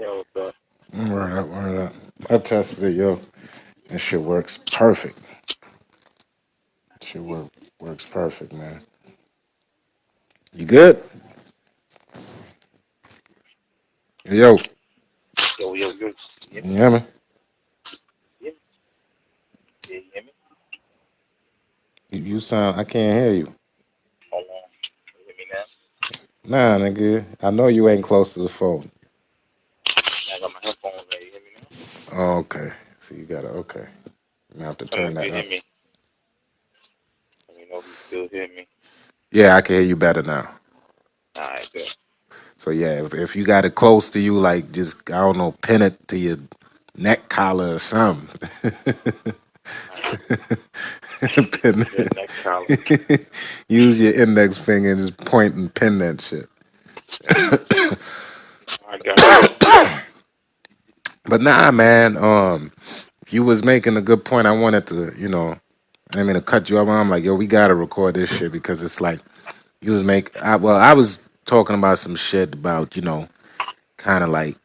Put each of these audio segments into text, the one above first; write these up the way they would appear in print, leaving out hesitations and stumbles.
what's up? Word up, word up. I tested it, yo. That shit works perfect. Shit works perfect, man. You good? Yo, Yo. You hear you me? hear me? Yeah, yeah, you hear me? You sound, I can't hear you. Hold on. You hear me now? Nah, nigga. I know you ain't close to the phone. I got my headphones in. You hear me now? Oh, okay. So you gotta, okay. You have to Tell me turn if that you up. hear me. Let me know if you still hear me. Yeah, I can hear you better now. Alright, good. So yeah, if you got it close to you, like just, I don't know, pin it to your neck collar or something. Alright. Pin Good neck collar. it. Use your index finger and just point and pin that shit. I got you. But nah, man. You was making a good point. I wanted to, I didn't mean to cut you off. I'm like, yo, we gotta record this shit because it's like you was I was talking about some shit about, kind of like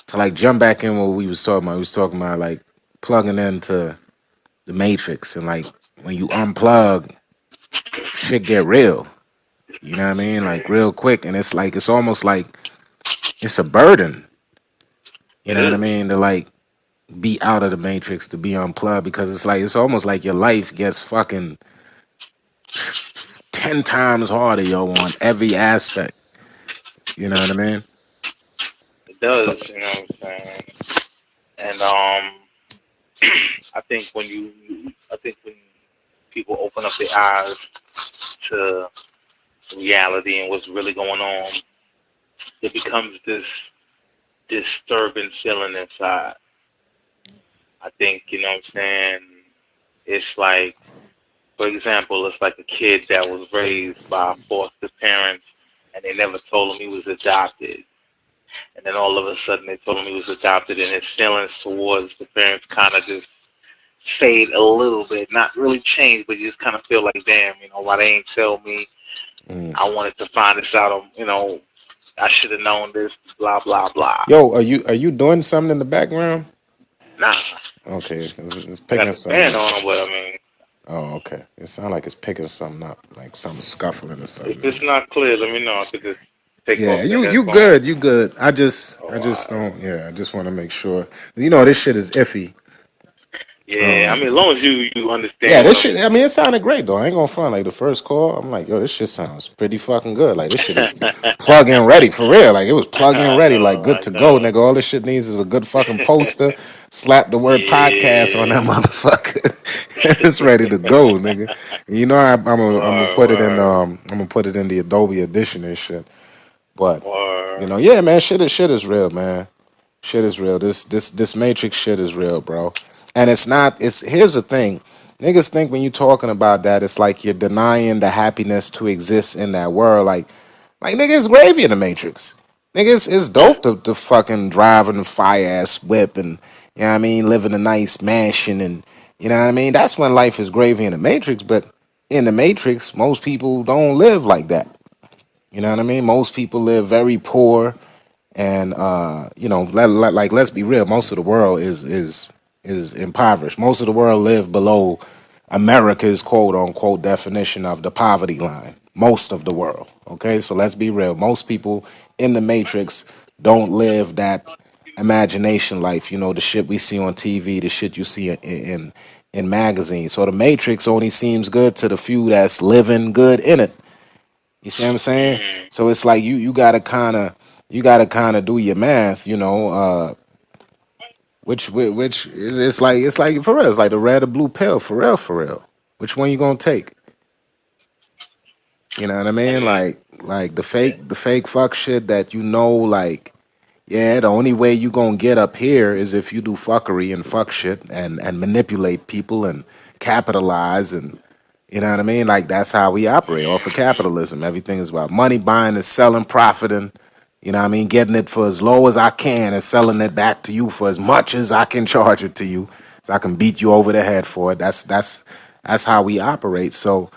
to like jump back in what we was talking about. We was talking about like plugging into the matrix and like when you unplug, shit get real. You know what I mean? Like Yeah, real quick, and it's like it's almost like it's a burden. You it know what I is. mean? To like be out of the matrix, to be unplugged, because it's like it's almost like your life gets fucking 10 times harder, yo, on every aspect. You know what I mean? It So, does, you know what I'm saying? And I think I think when people open up their eyes to reality and what's really going on, it becomes this disturbing feeling inside. I think, you know what I'm saying? It's like, for example, it's like a kid that was raised by foster parents and they never told him he was adopted. And then all of a sudden they told him he was adopted and his feelings towards the parents kind of just fade a little bit. Not really change, but you just kind of feel like, damn, why they ain't tell me? mm. I wanted to find this out on, I should have known this, blah, blah, blah. Yo, are you doing something in the background? Nah, Okay, it's I got picking the something fan up. on, but I mean, Oh, okay. It sounds like it's picking something up, like something scuffling or if something. it's not clear, let me know. I could just take Yeah, off the you headphones. good, you good. I just Oh, I all just right. don't. Yeah, I just want to make sure. This shit is iffy. Yeah, I Um, mean, as long as you yeah, understand what this shit. I mean, it sounded great though. I ain't gonna front. Like the first call, I'm like, yo, this shit sounds pretty fucking good. Like this shit is plug in ready for real. Like it was plug in ready, like good I to go, know. nigga. All this shit needs is a good fucking poster. Slap the word podcast on Yeah. that motherfucker. It's ready to go, nigga. You know, I'm gonna Word, put it in word, I'm gonna put it in the Adobe Edition and shit. But word. yeah, man, shit is real, man. Shit is real. This Matrix shit is real, bro. And it's not. It's here's the thing. Niggas think when you talking about that, it's like you're denying the happiness to exist in that world. Like nigga, it's gravy in the Matrix. Nigga, it's Yeah. dope to fucking driving a fire ass whip and you know what I mean, live in a nice mansion and you know what I mean. That's when life is gravy in the Matrix. But in the Matrix, most people don't live like that. You know what I mean? Most people live very poor and like let's be real, most of the world is impoverished. Most of the world live below America's quote unquote definition of the poverty line. Most of the world, okay? So let's be real, most people in the matrix don't live that imagination life, the shit we see on TV, the shit you see in magazines. So the matrix only seems good to the few that's living good in it. You see what I'm saying? Mm. So it's like you gotta kind of do your math, which is it's like for real, it's like the red or blue pill, for real. Which one you gonna take? You know what I mean? And Like the yeah, fake fuck shit that like, yeah, the only way you gonna get up here is if you do fuckery and fuck shit and manipulate people and capitalize and you know what I mean? Like that's how we operate off of capitalism. Everything is about money, buying and selling, profiting. You know what I mean? Getting it for as low as I can and selling it back to you for as much as I can charge it to you, so I can beat you over the head for it. That's how we operate. So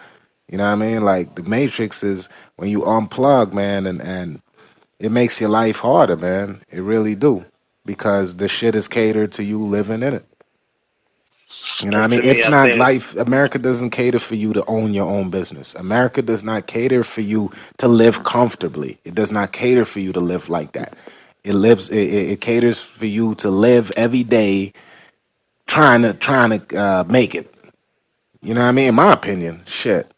you know what I mean? Like the Matrix is when you unplug, man, and it makes your life harder, man. It really do. Because the shit is catered to you living in it. You know what I And mean? to me, It's I not think life. America doesn't cater for you to own your own business. America does not cater for you to live comfortably. It does not cater for you to live like that. It caters for you to live every day trying to make it. You know what I mean? In my opinion, shit.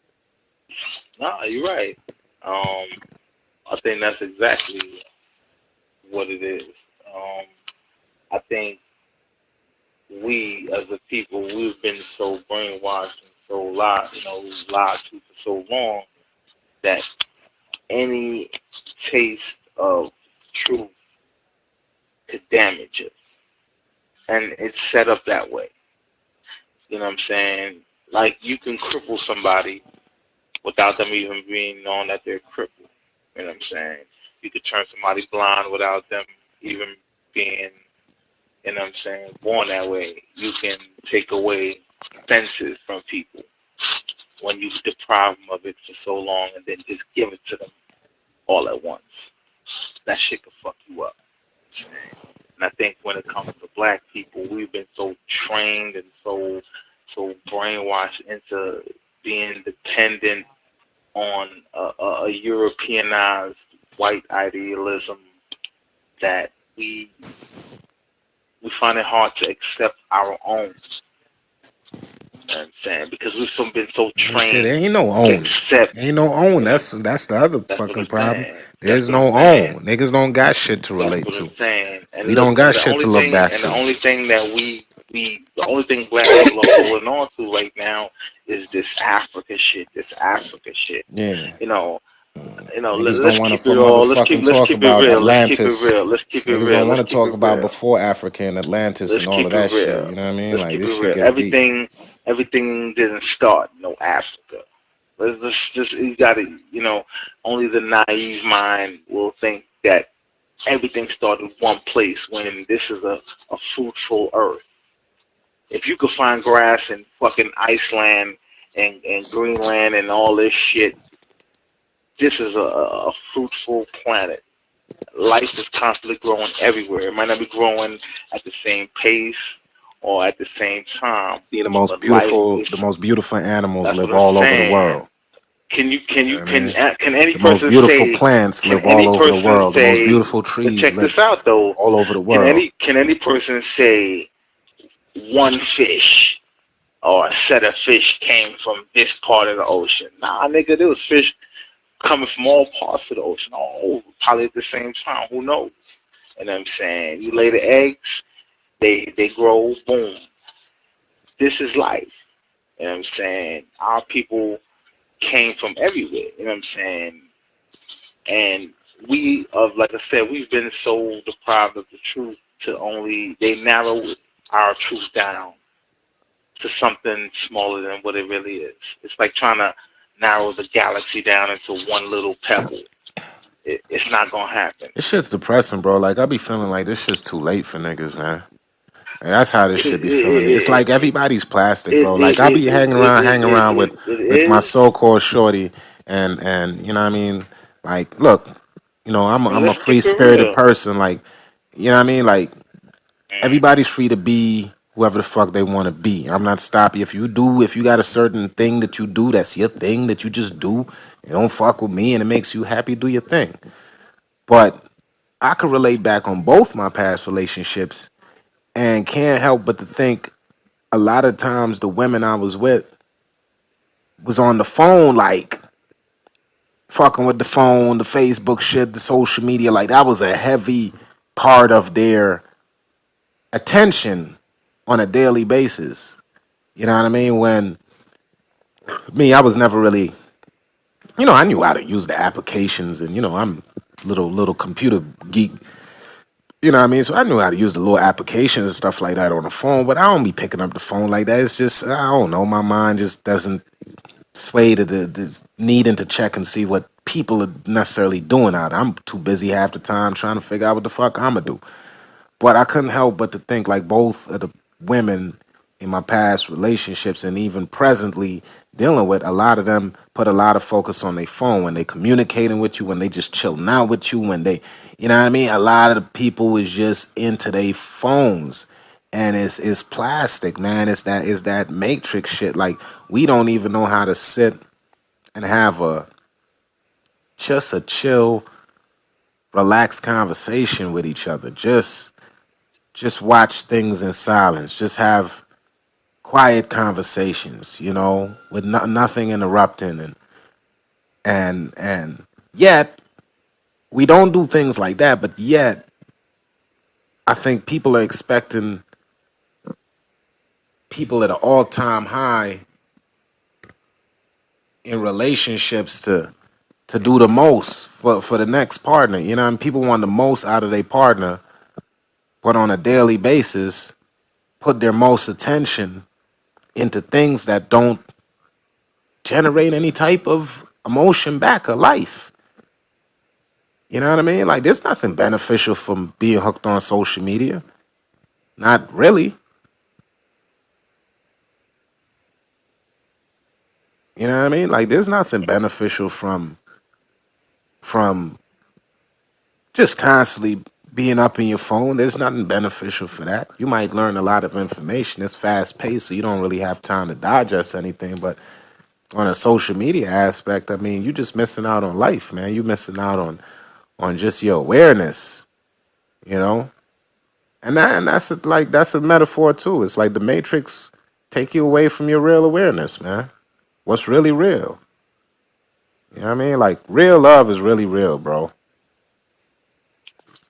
no, you're right. Um, I think that's exactly what it is. Um, I think we as a people we've been so brainwashed and so lied to for so long that any taste of truth could damage us, and it's set up that way. You know what I'm saying? Like you can cripple somebody without them even being known that they're crippled. You know what I'm saying? You could turn somebody blind without them even being, you know what I'm saying, born that way. You can take away senses from people when you deprive them of it for so long and then just give it to them all at once. That shit could fuck you up. You know what I'm saying? And I think when it comes to black people, we've been so trained and so brainwashed into being dependent on a Europeanized white idealism that we find it hard to accept our own. You know what I'm saying? Because been so Shit, there trained ain't no to own. accept, Ain't no own. you know, That's the other that's what I'm fucking problem. saying. That's There's what I'm no saying. own. Niggas don't got shit to That's relate what I'm to. saying. We And don't look, got shit to look back the to. only thing that the only thing black people are holding on to right now is this Africa shit. This Africa shit. Yeah. You know, Niggas don't let's want to keep it all. motherfucking Let's talk keep it about real. Let's keep it Atlantis. real. Let's keep it Niggas real. don't Let's want to keep talk it about real. before Africa and Atlantis Let's and all of keep it that shit. real. You know what I mean? Let's Like keep this it shit real. gets deep. Everything didn't start no Africa. Let's just you got to only the naive mind will think that everything started one place when this is a fruitful earth. If you could find grass in fucking Iceland and Greenland and all this shit, this is a fruitful planet. Life is constantly growing everywhere. It might not be growing at the same pace or at the same time, See but life the is. most beautiful animals That's live what I'm all over the saying. world. Can You know you what I mean? can any The most person beautiful say? plants Can live all any over the person world. The most say? beautiful But trees check this live out though. all over the world. Can any person say one fish or a set of fish came from this part of the ocean? Nah, nigga, there was fish coming from all parts of the ocean, all probably at the same time. Who knows? You know what I'm saying? You lay the eggs, they grow, boom. This is life. You know what I'm saying? Our people came from everywhere. You know what I'm saying? And like I said, we've been so deprived of the truth to only they narrow our truth down to something smaller than what it really is. It's like trying to narrow the galaxy down into one little pebble. It's not gonna happen. This shit's depressing, bro. Like I be feeling like this shit's too late for niggas, man. And that's how this It shit be feeling. It's it like everybody's plastic, it bro. Like it I be it it hanging around it with my is. so-called shorty, and you know what I mean. Like, look, And I'm a let's free keep it spirited real. person. Like, you know what I mean. Like Mm. everybody's free to be whoever the fuck they want to be. I'm not stopping if you got a certain thing that you do, that's your thing that you just do. You don't fuck with me and it makes you happy. Do your thing. But I could relate back on both my past relationships and can't help but to think a lot of times the women I was with was on the phone, like fucking with the phone, the Facebook shit, the social media. Like that was a heavy part of their attention on a daily basis. You know what I mean? When me, I was never really, I knew how to use the applications, and I'm little computer geek. You know what I mean? So I knew how to use the little applications and stuff like that on the phone, but I don't be picking up the phone like that. It's just I don't know. My mind just doesn't sway to the needing to check and see what people are necessarily doing out there. I'm too busy half the time trying to figure out what the fuck I'm gonna do. But I couldn't help but to think like both of the women in my past relationships and even presently dealing with, a lot of them put a lot of focus on their phone when they communicating with you, when they just chilling out with you, when they, you know what I mean? A lot of the people is just into their phones. And it's plastic, man. It's that matrix shit. Like, we don't even know how to sit and have a just a chill, relaxed conversation with each other. Just watch things in silence. Just have quiet conversations, with nothing interrupting, and yet we don't do things like that. But yet, I think people are expecting people at an all-time high in relationships to do the most for the next partner. And people want the most out of their partner, but on a daily basis, put their most attention into things that don't generate any type of emotion back or life. You know what I mean? Like, there's nothing beneficial from being hooked on social media. Not really. You know what I mean? Like, there's nothing beneficial from just constantly being up in your phone. There's nothing beneficial for that. You might learn a lot of information. It's fast paced, so you don't really have time to digest anything. But on a social media aspect, I mean, you're just missing out on life, man. You're missing out on just your awareness, you know? And that's a metaphor too. It's like the Matrix take you away from your real awareness, man. What's really real? You know what I mean? Like, real love is really real, bro.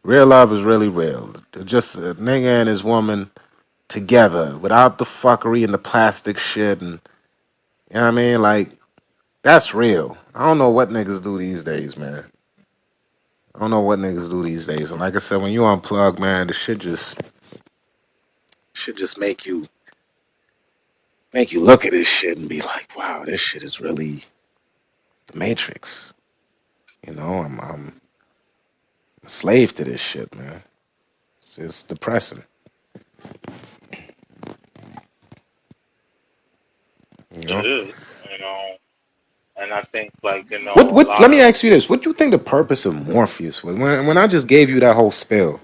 Real love is really real. Just a nigga and his woman together without the fuckery and the plastic shit, and you know what I mean? Like, that's real. I don't know what niggas do these days, man. I don't know what niggas do these days. And like I said, when you unplug, man, the shit just should just make you look at this shit and be like, wow, this shit is really the Matrix. I'm a slave to this shit, man. It's depressing. You It know. is, you know, and I think like What a what? lot Let me of. ask you this: what do you think the purpose of Morpheus was? When I just gave you that whole spill,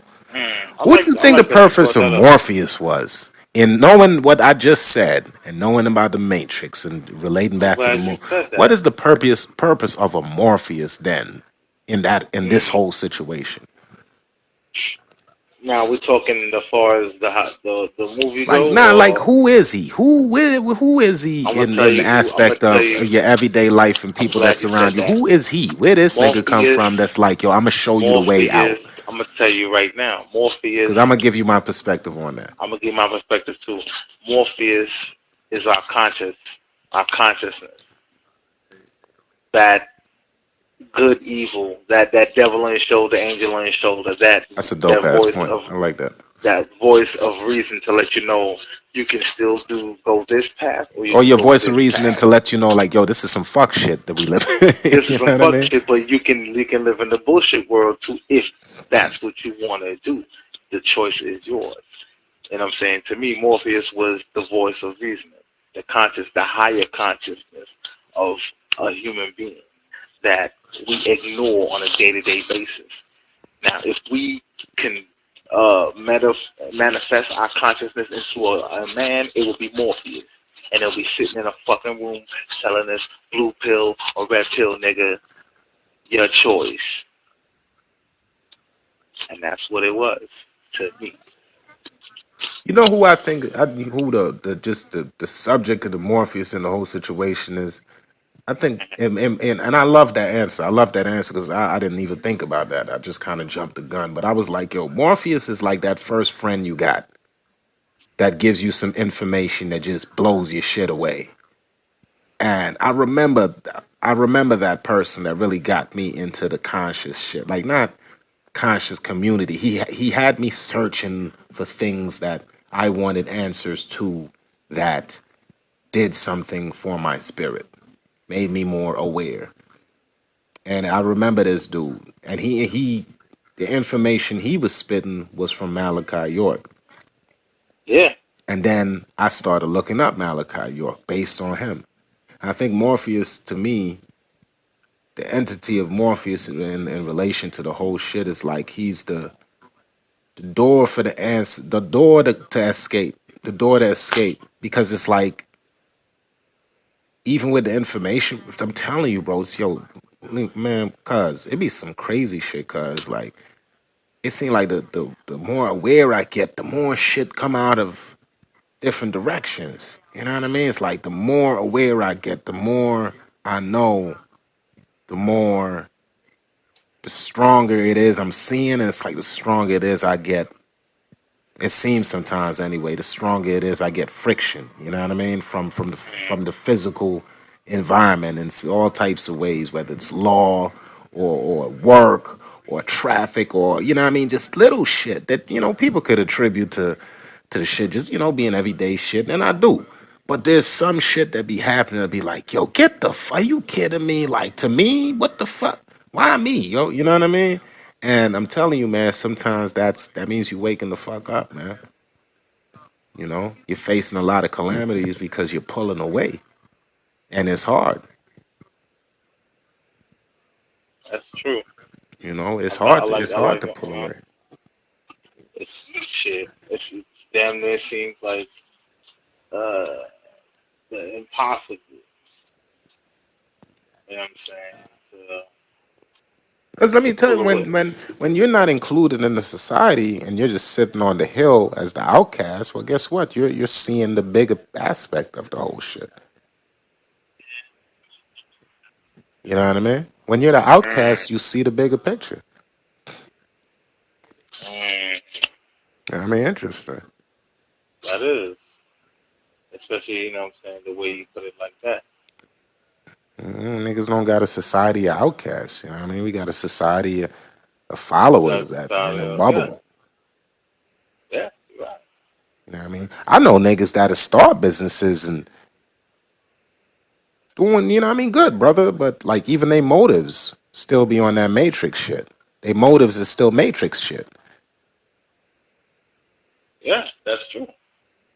what do you I think the like that you purpose brought of that up. Morpheus was? In knowing what I just said and knowing about the Matrix and relating I'm back to the glad you moon, said what that. is the purpose of a Morpheus then in this Mm. whole situation? Now we're talking as far as the movie Like, go, nah, like, or who is he? Who is he I'm gonna tell in the you who. I'm gonna aspect tell of you. your everyday life and I'm people that glad you surround said you? that. Who is he? Where this nigga come from? Morpheus. That's like, yo, I'm gonna show you the way out Morpheus. I'm gonna tell you right now. because I'm Morpheus. gonna give you my perspective on that. I'm gonna give my perspective too. Morpheus is our consciousness. That good, evil. That devil on your shoulder, angel on your shoulder. That That's a dope that ass voice point. of I like that. that voice of reason to let you know you can still go this path or you Or can your go voice of this reasoning to path. let you know, like, yo, this is some fuck shit that we live. This You is some know what I fuck mean? shit, but you can live in the bullshit world too if that's what you want to do. The choice is yours. And I'm saying, to me, Morpheus was the voice of reasoning, the higher consciousness of a human being that we ignore on a day-to-day basis. Now, if we can manifest our consciousness into a man, it will be Morpheus. And they'll be sitting in a fucking room telling us blue pill or red pill, nigga, your choice. And that's what it was to me. You know who I think, who the subject of the Morpheus in the whole situation is? I think, and I love that answer. I love that answer because I didn't even think about that. I just kind of jumped the gun. But I was like, yo, Morpheus is like that first friend you got that gives you some information that just blows your shit away. And I remember that person that really got me into the conscious shit. Like, not conscious community. He had me searching for things that I wanted answers to, that did something for my spirit, made me more aware. And I remember this dude, and the information he was spitting was from Malachi York. Yeah. And then I started looking up Malachi York based on him. I think Morpheus, to me, the entity of Morpheus in relation to the whole shit is like he's the door for the answer, the door to escape, the door to escape. Because it's like, even with the information, I'm telling you, bro, it's, yo, man, cuz it be some crazy shit, cuz like it seems like the more aware I get, the more shit come out of different directions. You know what I mean? It's like the more aware I get, the more I know, the more the stronger it is I'm seeing, and it's like the stronger it is I get. It seems sometimes anyway, the stronger it is I get friction. You know what I mean? From the physical environment in all types of ways, whether it's law or work or traffic or you know what I mean, just little shit that people could attribute to the shit, just being everyday shit, and I do. But there's some shit that be happening to be like, yo, get the fuck, are you kidding me? Like to me, what the fuck? Why me, yo? You know what I mean? And I'm telling you, man, sometimes that means you waking the fuck up, man. You're facing a lot of calamities because you're pulling away, and it's hard. That's true. It's I hard. like It's I hard like to pull away. it's shit. It's damn near seems like uh impossible. You know what I'm saying? Because let me To tell pull you, away. when you're not included in the society and you're just sitting on the hill as the outcast, well, guess what? You're seeing the bigger aspect of the whole shit. You know what I mean? When you're the Mm, outcast, you see the bigger picture. mm, I mean, interesting. that is. Especially, you know what I'm saying, the way you put it like that. Niggas don't got a society of outcasts. You know what I mean? We got a society of You got followers to that in start a yeah, bubble. yeah, you're right. You know what I mean? I know niggas that have start businesses and doing, you know what I mean, good, brother. But like even they motives still be on that matrix shit. They motives is still matrix shit. Yeah, that's true.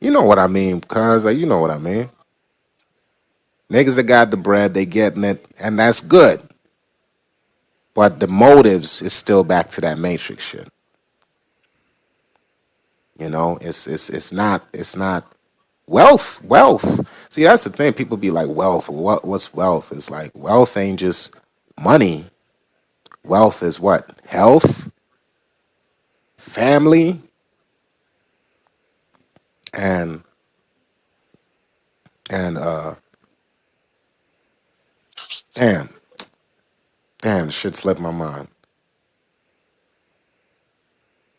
You know what I mean, cuz you know what I mean. Niggas that got the bread, they getting it, and that's good. But the motives is still back to that matrix shit. It's not wealth. See, that's the thing. People be like wealth. What's wealth? It's like wealth ain't just money. Wealth is what? Health, family, and and damn, damn, shit slipped my mind.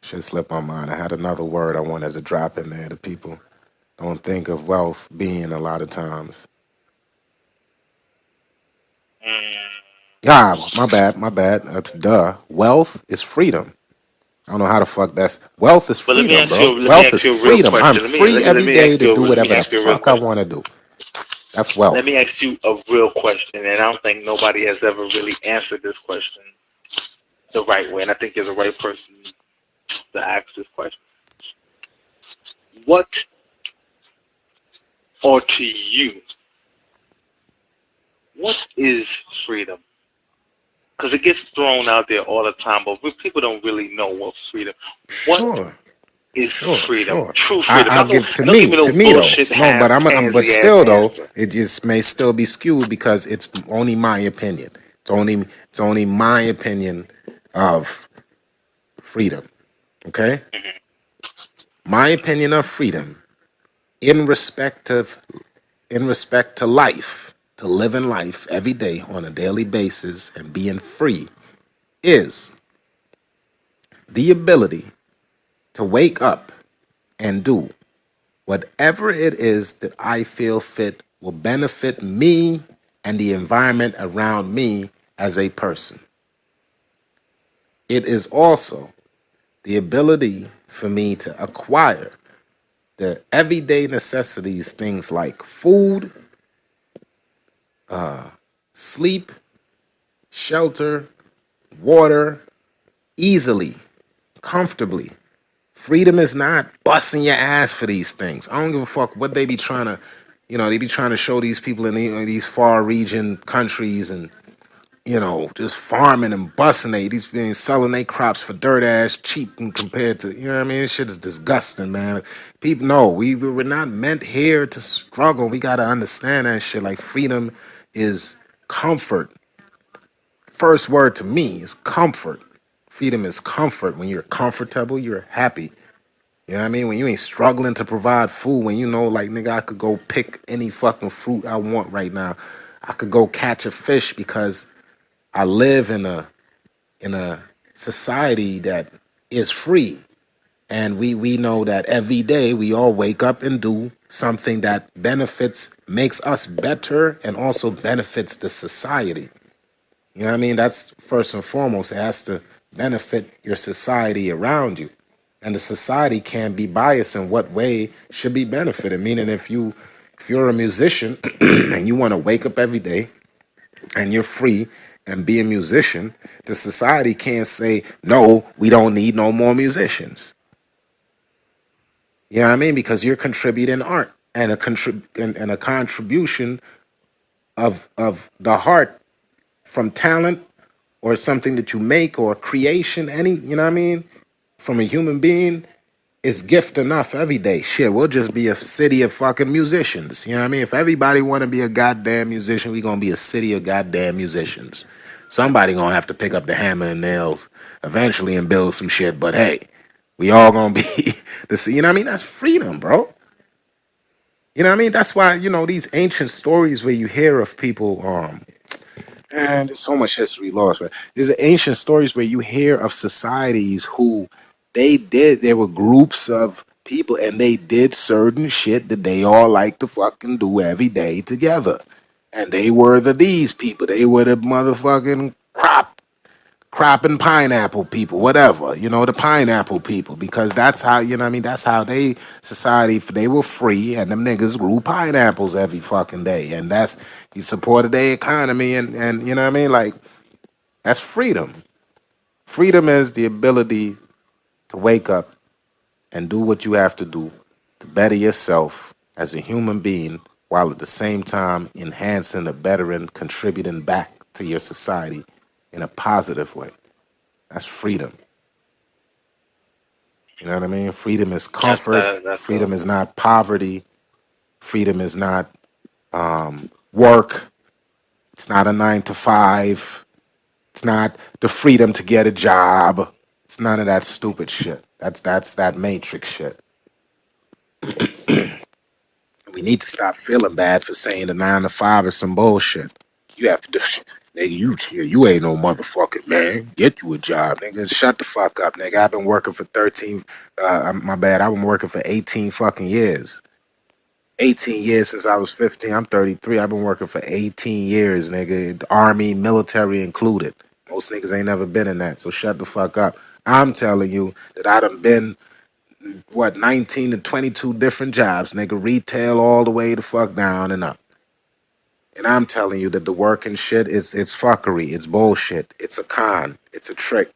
Shit slipped my mind. I had another word I wanted to drop in there. The people don't think of wealth being a lot of times. Mm. Ah, my bad. That's duh. Wealth is freedom. I don't know how the fuck that's wealth is But freedom, bro. let me Wealth is ask you a real freedom. I'm question. free Let every me day ask to you do let me whatever the ask you a real fuck I question. want to do. That's Let wealth. me ask you a real question, and I don't think nobody has ever really answered this question the right way, and I think you're the right person to ask this question. What, or to you, what is freedom? Because it gets thrown out there all the time, but people don't really know what freedom. What Sure, is sure, freedom? sure. True freedom. I'll give I don't give me to no me though. bullshit, No, but half but pansy ass still though, answer. it just may still be skewed because it's only my opinion. It's only my opinion of freedom. Okay, Hmm. my opinion of freedom in respect of in respect to life, to living life every day on a daily basis and being free is the ability to wake up and do whatever it is that I feel fit will benefit me and the environment around me as a person. It is also the ability for me to acquire the everyday necessities, things like food, uh, sleep, shelter, water, easily, comfortably, Freedom is not busting your ass for these things. I don't give a fuck what they be trying to, they be trying to show these people in these far region countries and just farming and busting these being selling their crops for dirt ass cheap and compared to, what I mean? This shit is disgusting, man. People know we were not meant here to struggle. We gotta understand that shit. Like freedom is comfort. First word to me is comfort. Freedom is comfort. When you're comfortable, you're happy. You know what I mean? When you ain't struggling to provide food, when you know, like, nigga, I could go pick any fucking fruit I want right now. I could go catch a fish because I live in a society that is free. And we know that every day we all wake up and do something that benefits, makes us better, and also benefits the society. You know what I mean? That's first and foremost. It has to benefit your society around you. And the society can be biased in what way should be benefited. Meaning if you're a musician and you want to wake up every day and you're free and be a musician, the society can't say, no, we don't need no more musicians. You know what I mean? Because you're contributing art and a contribution of the heart from talent or something that you make or creation, you know what I mean, from a human being is gift enough every day. Shit, we'll just be a city of fucking musicians. You know what I mean? If everybody want to be a goddamn musician, we gonna be a city of goddamn musicians. Somebody gonna have to pick up the hammer and nails eventually and build some shit. But hey, we all gonna be this. You know what I mean? That's freedom, bro. You know what I mean? That's why these ancient stories where you hear of people. And there's so much history lost, man. There's ancient stories where you hear of societies who there were groups of people and they did certain shit that they all like to fucking do every day together. And they were these people. They were the motherfucking crop and pineapple people, whatever, the pineapple people, because that's how, what I mean, that's how they were free and them niggas grew pineapples every fucking day. And he supported their economy and you know what I mean? Like, that's freedom. Freedom is the ability to wake up and do what you have to do to better yourself as a human being while at the same time enhancing, bettering, contributing back to your society in a positive way. That's freedom. You know what I mean? Freedom is That's comfort. that. That's Freedom is not poverty. Freedom is not work. It's not a 9 to 5. It's not the freedom to get a job. It's none of that stupid shit. That's that matrix shit. We need to stop feeling bad for saying the 9 to 5 is some bullshit. You have to do, nigga. You ain't no motherfucking man. Get you a job, nigga. Shut the fuck up, nigga. I've been working for 13. My bad. I've been working for 18 fucking years. 18 years since I was 15. I'm 33. I've been working for 18 years, nigga. Army, military included. Most niggas ain't never been in that. So shut the fuck up. I'm telling you that I done been 19 to 22 different jobs, nigga, retail all the way the fuck down and up. And I'm telling you that the work and shit is it's fuckery, it's bullshit, it's a con, it's a trick.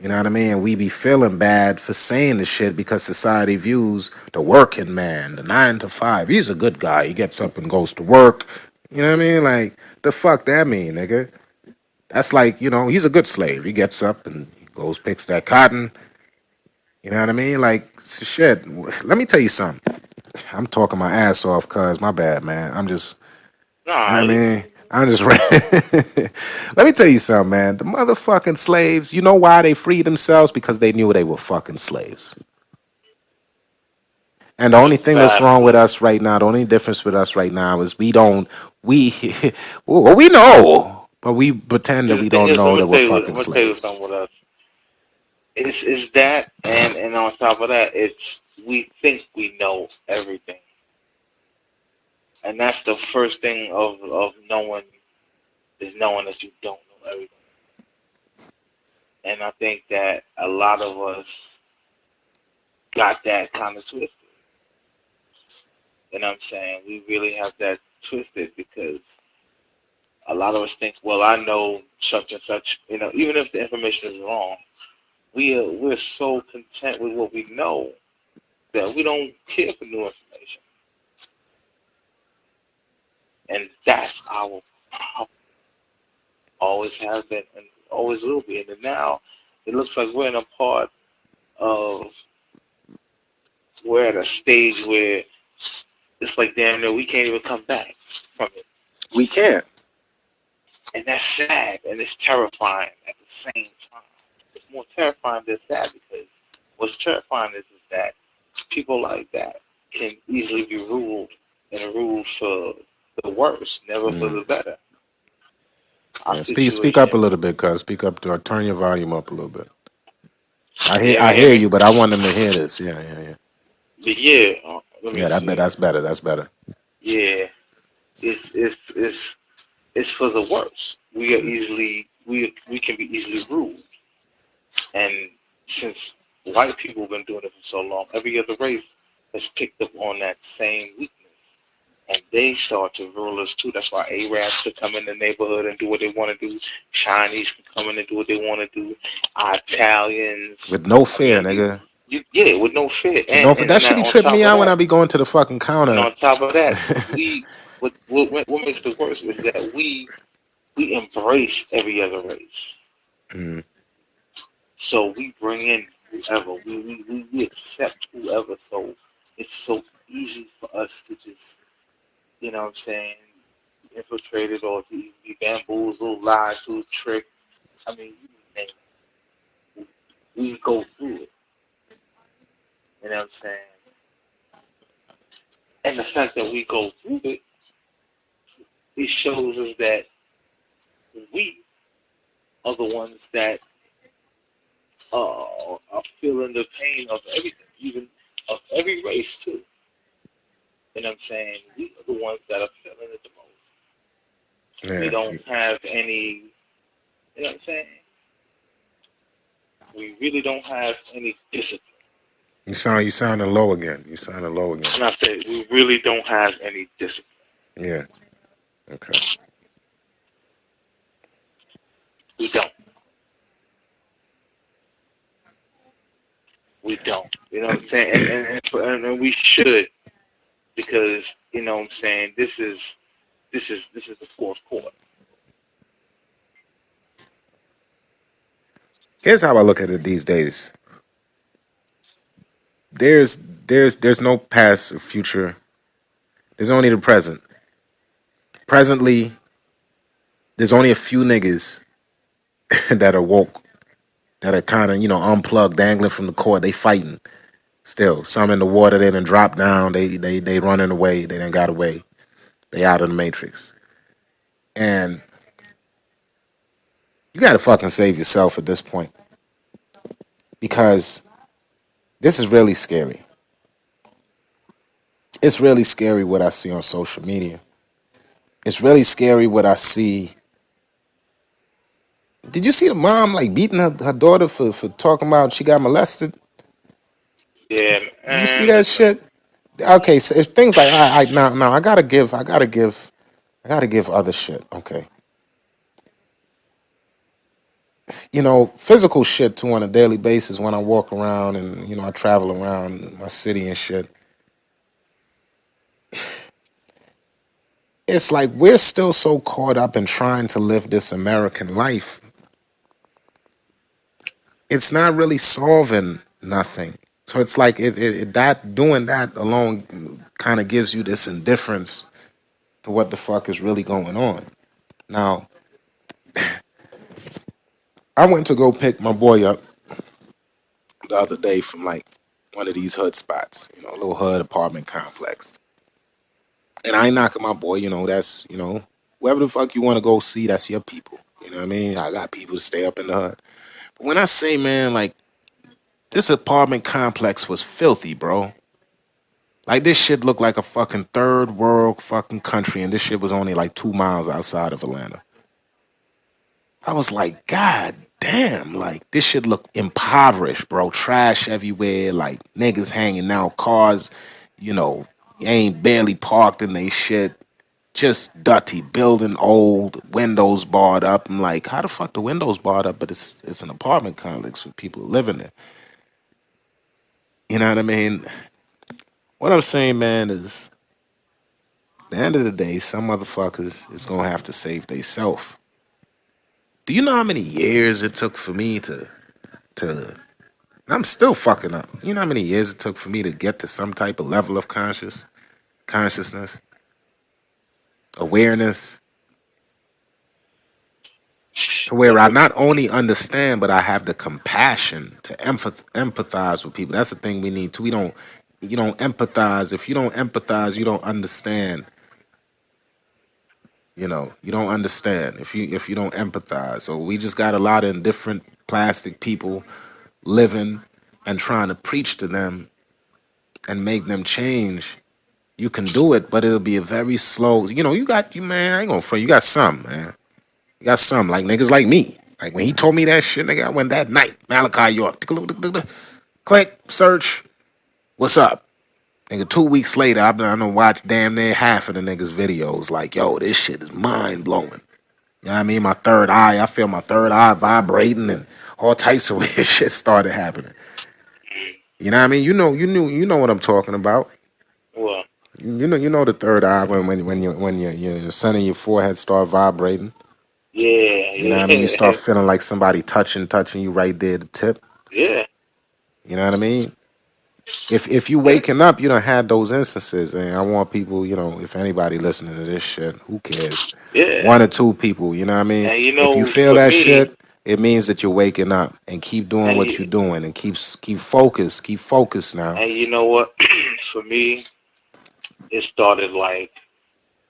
You know what I mean? We be feeling bad for saying the shit because society views the working man, the 9 to 5. He's a good guy. He gets up and goes to work. You know what I mean? Like, the fuck that mean, nigga? That's like, he's a good slave. He gets up and he goes picks that cotton. You know what I mean? Like, shit. Let me tell you something. I'm talking my ass off, cuz my bad, man. nah. I mean, I'm just let me tell you something, man. The motherfucking slaves, you know why they freed themselves? Because they knew they were fucking slaves. And the only thing that's wrong with Exactly. us right now, the only difference with us right now is we, well, we know, but we pretend that See, the we thing don't is, I'm know gonna that we're tell you. I'm fucking gonna tell you slaves. something with us. It's that, and on top of that, it's we think we know everything, and that's the first thing of knowing is knowing that you don't know everything. And I think that a lot of us got that kind of twisted. You know what I'm saying? We really have that twisted because a lot of us think, well, I know such and such. Even if the information is wrong, we're so content with what we know that we don't care for new information, and that's our problem. Always has been and always will be. And then now it looks like we're in a part of we're at a stage where it's like damn near we can't even come back from it. We can't. And that's sad and it's terrifying at the same time. It's more terrifying than sad because what's terrifying is that people like that can easily be ruled and ruled for the worse, never for Mm. the better. Our Yeah, speak up a situation, little bit, cuz. Speak up to turn your volume up a little bit. yeah, I you hear hear me? you, but I want them to hear this. Yeah, yeah, yeah. But yeah, let me Yeah, see. that's better. That's better. Yeah, it's for the worse. We are easily we can be easily ruled, and since white people have been doing it for so long, every other race has picked up on that same weakness, and they start to rule us too. That's why Arabs can come in the neighborhood and do what they want to do. Chinese can come in and do what they want to do. Italians, With no I fear, mean, nigga. yeah, with no fear, With no fear. That and should be on tripping top me of out when I that, be going to the fucking and counter. on top of that, what makes it worse is that we embrace every other race. Mm. So we bring in whoever. We accept whoever. So it's so easy for us to just, what I'm saying, infiltrated or to be bamboozled, lied to, tricked. I mean, you name it. We go through it. You know what I'm saying? And the fact that we go through it, it shows us that we are the ones that are feeling the pain of everything, even of every race too. You know what I'm saying? We are the ones that are feeling it the most. We Yeah. don't have any, you know what I'm saying? We really don't have any discipline. You sounding low again. You sounding low again. And I say we really don't have any discipline. Yeah. Okay. We don't. We don't. You know what I'm saying? And we should because you know what I'm saying. This is the fourth quarter. Here's how I look at it these days. There's no past or future. There's only the present. Presently, there's only a few niggas that are woke, that are kind of unplugged, dangling from the cord. They fighting still. Some in the water. They done dropped down. They running away. They done got away. They out of the matrix. And you gotta fucking save yourself at this point because this is really scary. It's really scary what I see on social media. It's really scary what I see. Did you see the mom like beating her daughter for talking about she got molested? Yeah, Did you see and that listen. shit? Okay, so if things like I now I gotta give other shit. Okay, physical shit too on a daily basis when I walk around and I travel around my city and shit. It's like we're still so caught up in trying to live this American life. It's not really solving nothing. So it's like that doing that alone kind of gives you this indifference to what the fuck is really going on. Now, I went to go pick my boy up the other day from like one of these hood spots, a little hood apartment complex. And I ain't knocking my boy, that's, whoever the fuck you want to go see, that's your people. You know what I mean? I got people to stay up in the hood. But when I say, man, like, this apartment complex was filthy, bro. Like, this shit looked like a fucking third world fucking country, and this shit was only like 2 miles outside of Atlanta. I was like, God damn, like, this shit look impoverished, bro. Trash everywhere, like, niggas hanging out, cars, you know, ain't barely parked in they shit. just dirty building, old windows barred up. I'm like, how the fuck the windows barred up? But it's an apartment complex with people living there. You know what I mean? What I'm saying, man, is at the end of the day, some motherfuckers is gonna have to save theyself. Do you know how many years it took for me to I'm still fucking up. You know how many years it took for me to get to some type of level of consciousness, awareness, to where Like I what? not only understand, but I have the compassion to empathize with people. That's the thing we need to. You don't empathize. If you don't empathize, you don't understand. You don't understand if you don't empathize. So we just got a lot of different plastic people living and trying to preach to them and make them change. You can do it, but it'll be a very slow. You man. I ain't gonna front. You got some, man. You got some like niggas like me. Like when he told me that shit, nigga, I went that night. Malachi York. Click, search. What's up? Nigga, 2 weeks later, I done watched damn near half of the niggas' videos. Like, yo, this shit is mind blowing. You know what I mean? My third eye, I feel my third eye vibrating and all types of weird shit started happening. You know what I mean? You know what I'm talking about. Well, You know the third eye when your center of your forehead start vibrating. yeah, You know what I mean? You start yeah, feeling like somebody touching you right there at the tip. yeah, You know what I mean? If you yeah, waking up, you don't have those instances, and I want people, if anybody listening to this shit, who cares? yeah. One or two people, you know what I mean? And you If you know, feel for that me, shit, it means that you're waking up and keep doing and what you, you're doing and keep focused now. and you know what? For me, it started like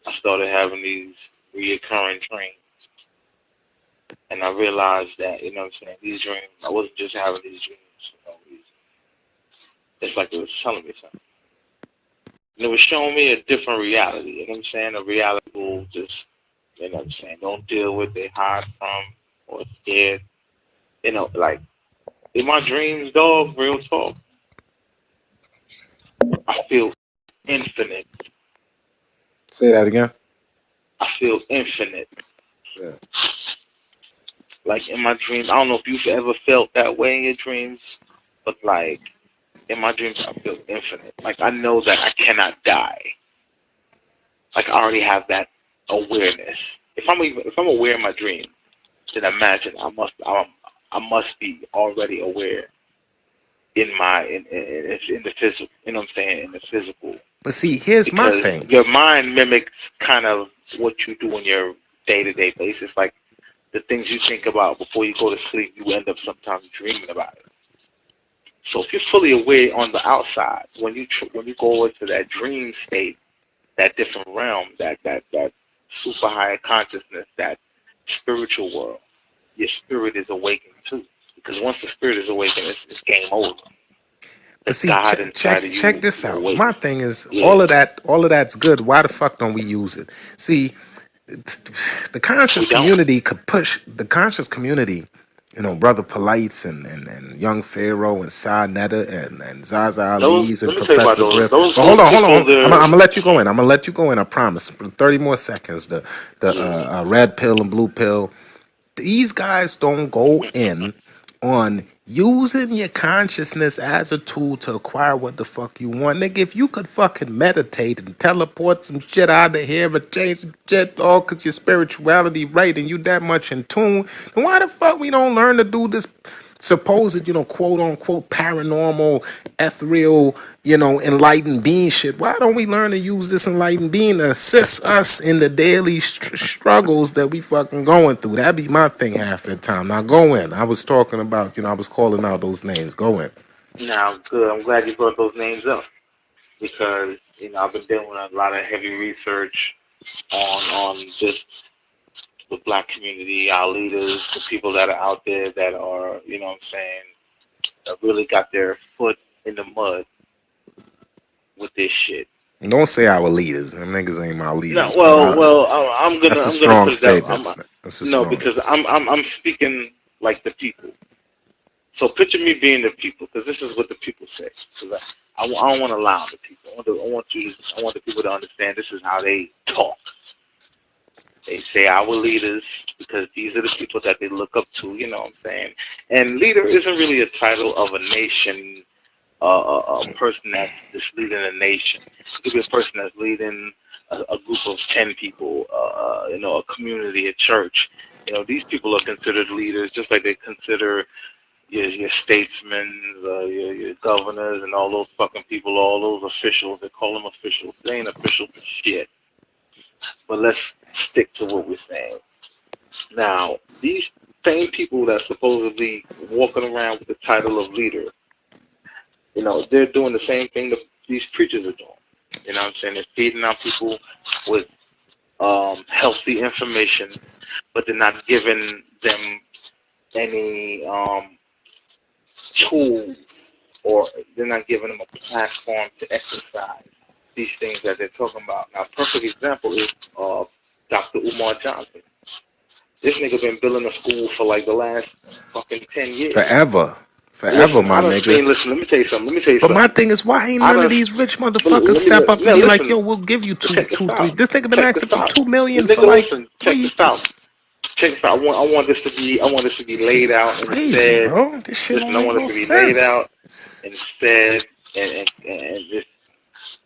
I started having these reoccurring dreams, and I realized that you know what I'm saying. These dreams, I wasn't just having these dreams. It's like it was telling me something. And it was showing me a different reality. You know what I'm saying? A reality people just, you know what I'm saying, don't deal with, they hide from, or scared. Like in my dreams, dog, real talk, I feel infinite. Say that again. I feel infinite. Yeah. Like in my dreams, I don't know if you've ever felt that way in your dreams, but like in my dreams, I feel infinite. Like I know that I cannot die. Like I already have that awareness. If I'm aware in my dream, then imagine I must be already aware in the physical. You know what I'm saying? In the physical, But see, here's my because thing. your mind mimics kind of what you do on your day-to-day basis. Like the things you think about before you go to sleep, you end up sometimes dreaming about it. So if you're fully aware on the outside, when you go into that dream state, that different realm, that super higher consciousness, that spiritual world, your spirit is awakened too. Because once the spirit is awakened, it's game over. But The see, God inside of check you this out. My awakes. thing is Yeah, all of that's good. Why the fuck don't we use it? See, the we conscious don't. community could push the conscious community. Brother Polites and Young Pharaoh and Sa Netta and Zaza Those. Ali's and Let me tell you about Professor those. Griff. Those But those hold people. on. They're I'm gonna let you go in. I'm gonna let you go in. I promise. For 30 more seconds. The yeah. red pill and blue pill. These guys don't go in on using your consciousness as a tool to acquire what the fuck you want. Nigga, if you could fucking meditate and teleport some shit out of here and change some shit, all because your spirituality right and you that much in tune, then why the fuck we don't learn to do this supposed, quote unquote paranormal, ethereal, enlightened being shit? Why don't we learn to use this enlightened being to assist us in the daily struggles that we fucking going through? That'd be my thing half of the time. Now go in. I was talking about, I was calling out those names. Go in. Now, good. I'm glad you brought those names up because I've been doing a lot of heavy research on just the black community, our leaders, the people that are out there that are, what I'm saying, that really got their foot in the mud with this shit. And don't say our leaders. Them niggas ain't my No, leaders, but I'm gonna that's a I'm gonna strong put it that statement. That's a no, strong. because I'm speaking like the people. So picture me being the people, because this is what the people say. 'Cause I don't want to lie to people. I want the people to understand this is how they talk. They say our leaders because these are the people that they look up to. You know what I'm saying? And leader isn't really a title of a nation, a person that's leading a nation. It could be a person that's leading a group of 10 people, a community, a church. These people are considered leaders, just like they consider your statesmen, your governors, and all those fucking people, all those officials. They call them officials. They ain't official for shit. But let's stick to what we're saying. Now, these same people that supposedly walking around with the title of leader, they're doing the same thing that these preachers are doing. You know what I'm saying? They're feeding our people with healthy information, but they're not giving them any tools, or they're not giving them a platform to exercise these things that they're talking about. Now, a perfect example is Dr. Umar Johnson. This nigga been building a school for like the last fucking 10 years. Forever. Forever, Listen, I my done nigga. seen, listen, let me tell you something. Let me tell you But my something. thing is, why ain't I none of done, these rich but motherfuckers let me, step up and now be like, listen, yo, we'll give you but check this three. out. This nigga been Check asking this for out. 2 million The for nigga, like listen, check 3. this out. Check this out. I want this to be laid It's out and crazy, said. bro. This shit Listen, don't I make want no this to be laid sense. out and said, and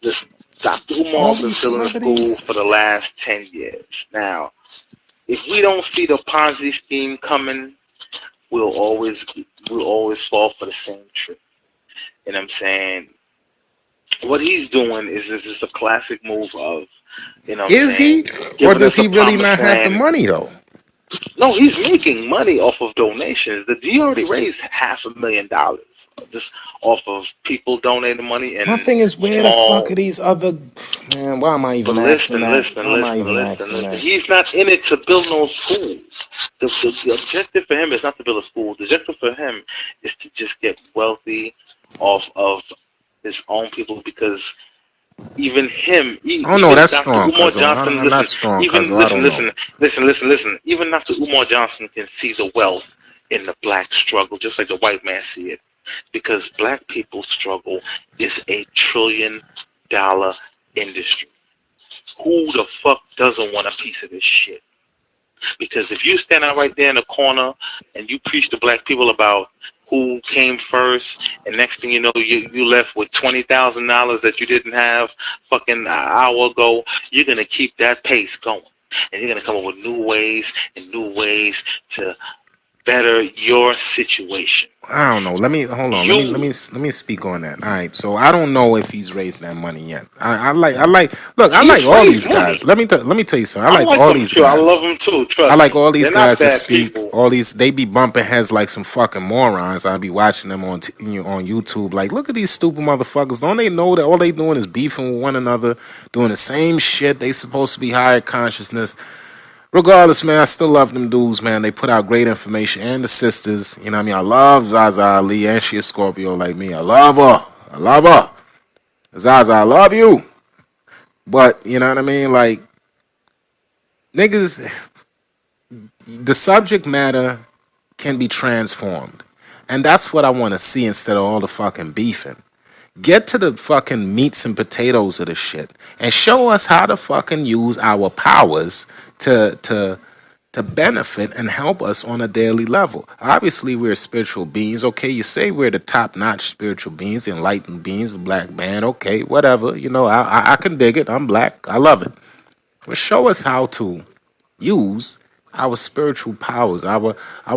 this Dr. All Umar been these building a school celebrities. for the last 10 years. Now, if we don't see the Ponzi scheme coming, we'll always fall for the same trick. And I'm saying what he's doing is just a classic move of, I'm Is saying, he? Or giving does us a he really promised not have the land. money, though? No, he's making money off of donations. He already raised $500,000 just off of people donating money My and thing is, where the fuck are small. these other... Man, why am I But even asking listen, that? listen, Why am I listen, even listen, asking listen. that? He's not in it to build no school. The objective for him is not to build a school. The objective for him is to just get wealthy off of his own people because even him, I don't know. even That's Dr. strong, Umar cousin. Johnson, listen, That's strong, even cousin. I listen, don't know. listen, listen, listen, listen. Even Dr. Umar Johnson can see the wealth in the black struggle, just like the white man see it, because black people's struggle is $1 trillion industry. Who the fuck doesn't want a piece of this shit? Because if you stand out right there in the corner and you preach to black people about who came first, and next thing you know, you left with $20,000 that you didn't have fucking an hour ago, you're gonna keep that pace going, and you're gonna come up with new ways and new ways to better your situation. I don't know. Let me hold on. You, Let me speak on that. All right. So I don't know if he's raised that money yet. I like. Look, I like he's all raised these money. guys. Let me tell you something. I I like like all them these too. I guys. love them too. I Trust like me, all these they're not guys that bad speak. people. All these they be bumping heads like some fucking morons. I be watching them on YouTube. Like, look at these stupid motherfuckers. Don't they know that all they doing is beefing with one another, doing the same shit? They supposed to be higher consciousness. Regardless, man, I still love them dudes, man. They put out great information. And the sisters, you know what I mean? I love Zaza Ali, and she a Scorpio like me. I love her. I love her. Zaza, I love you. But, you know what I mean? Like, niggas, the subject matter can be transformed. And that's what I want to see instead of all the fucking beefing. Get to the fucking meats and potatoes of the shit and show us how to fucking use our powers to benefit and help us on a daily level. Obviously, we're spiritual beings. Okay, you say we're the top-notch spiritual beings, enlightened beings, the black man. Okay, whatever. You know, I can dig it. I'm black. I love it. But show us how to use our spiritual powers, our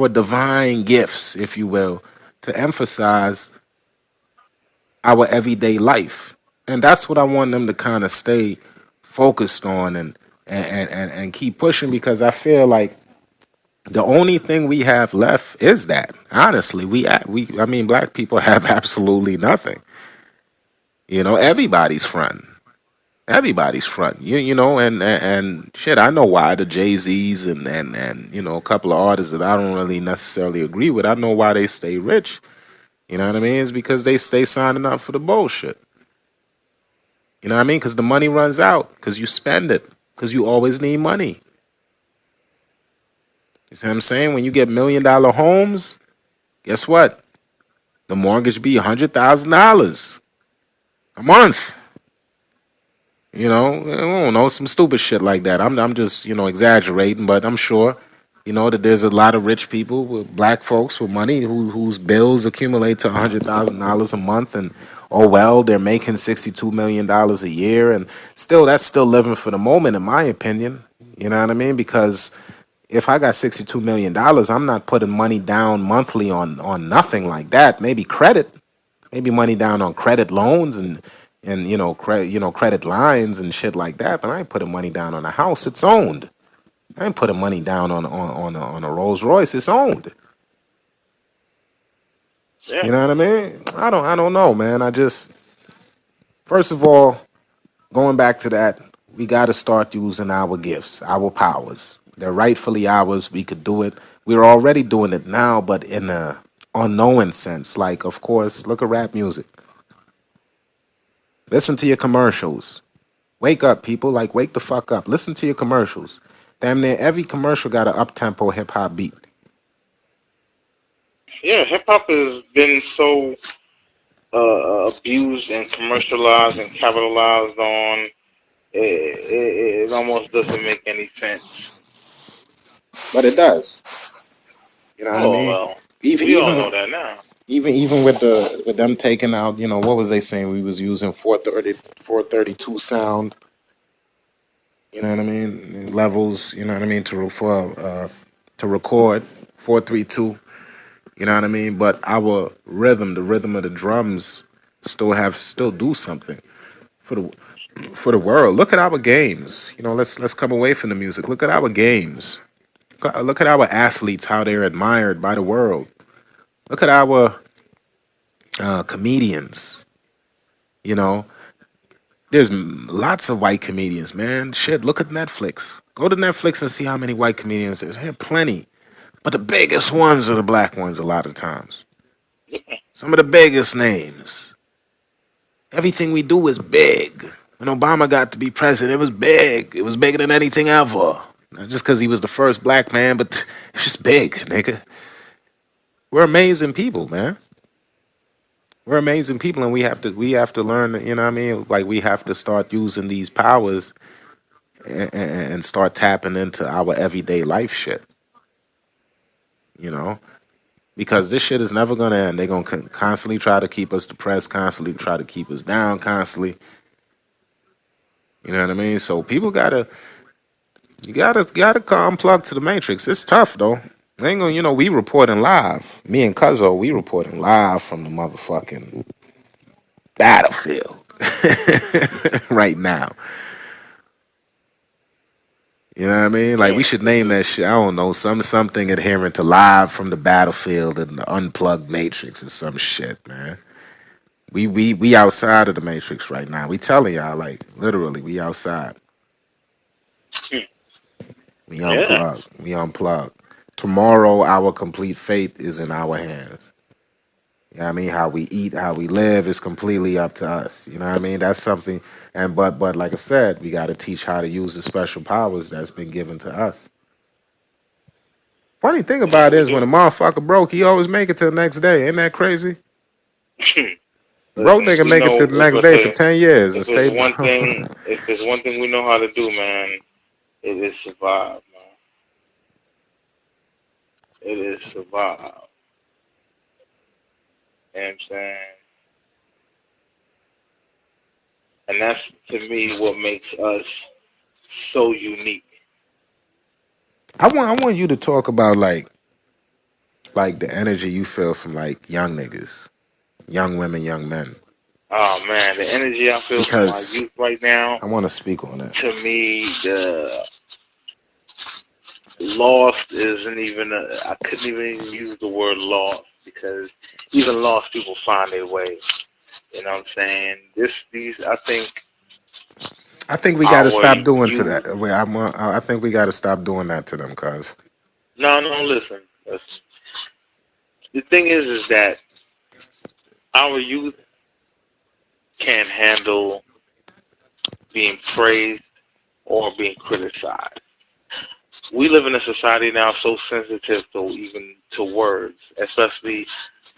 divine gifts, if you will, to emphasize our everyday life. And that's what I want them to kind of stay focused on and keep pushing, because I feel like the only thing we have left is that. Honestly, I mean, black people have absolutely nothing. You know, everybody's front. Everybody's front. You know, and shit, I know why the Jay-Z's and you know, a couple of artists that I don't really necessarily agree with. I know why they stay rich. You know what I mean? It's because they stay signing up for the bullshit. You know what I mean? Because the money runs out. Because you spend it. Because you always need money. You see what I'm saying? When you get $1 million homes, guess what? The mortgage be $100,000 a month. I don't know, some stupid shit like that. I'm just, exaggerating, but I'm sure, that there's a lot of rich people with black folks with money whose bills accumulate to $100,000 a month, and oh well, they're making $62 million a year, and still that's still living for the moment, in my opinion. You know what I mean? Because if I got $62 million, I'm not putting money down monthly on nothing like that. Maybe credit, maybe money down on credit loans and credit lines and shit like that. But I ain't putting money down on a house. It's owned. I ain't putting money down on a Rolls Royce. It's owned. Yeah. You know what I mean? I don't know, man. I just, first of all, going back to that, we got to start using our gifts, our powers. They're rightfully ours. We could do it. We're already doing it now, but in a unknowing sense. Like, of course, look at rap music. Listen to your commercials. Wake up, people. Like, wake the fuck up. Listen to your commercials. Damn near every commercial got an up-tempo hip-hop beat. Yeah, hip hop has been so abused and commercialized and capitalized on. It almost doesn't make any sense. But it does. You know what I Oh mean? well, Even we all even know that now. even with them taking out, what was they saying? We was using 432 sound, you know what I mean? Levels, you know what I mean, to record 432, you know what I mean? But our rhythm, the rhythm of the drums still do something for the world. Look at our games. Let's come away from the music. Look at our games. Look at our athletes, how they're admired by the world. Look at our comedians. You know, there's lots of white comedians, man. Shit, look at Netflix. Go to Netflix and see how many white comedians there are. There are plenty. But the biggest ones are the black ones a lot of times. Some of the biggest names. Everything we do is big. When Obama got to be president, it was big. It was bigger than anything ever. Not just because he was the first black man, but it's just big, nigga. We're amazing people, man. We're amazing people, and we have to learn. You know what I mean? Like, we have to start using these powers and start tapping into our everyday life shit. You know, because this shit is never gonna end. They're gonna constantly try to keep us depressed, constantly try to keep us down, constantly. You know what I mean? So people you gotta come plug to the matrix. It's tough though. They ain't gonna, we reporting live. Me and Cuzzo, we reporting live from the motherfucking battlefield right now. You know what I mean? Like, we Yeah, should this name is that shit. I don't know, something adherent to live from the battlefield and the unplugged matrix or some shit, man. We outside of the matrix right now. We telling y'all, like, literally, we outside. We yeah. unplug. We unplug. Tomorrow, our complete fate is in our hands. You know what I mean? How we eat, how we live is completely up to us. You know what I mean? That's something. And but like I said, we got to teach how to use the special powers that's been given to us. Funny thing Yeah, about it we is, when do. a motherfucker broke, he always make it to the next day. Ain't that crazy? Broke Listen, nigga we make it to know the next day for 10 years and stay. if there's one thing we know how to do, man, it is survive, man. It is survive. You know what I'm saying? And that's to me what makes us so unique. I want you to talk about, like the energy you feel from, like, young niggas, young women, young men, Oh man, the energy I feel from my because youth right now, I want to speak on that. to me, the lost isn't even I couldn't even use the word lost because even lost people find their way. You know what I'm saying? These I think I think we got to our stop doing to youth. that. Wait, I think we got to stop doing that to them, cuz. No, no, listen, listen. The thing is that our youth can't handle being praised or being criticized. We live in a society now so sensitive to even to words, especially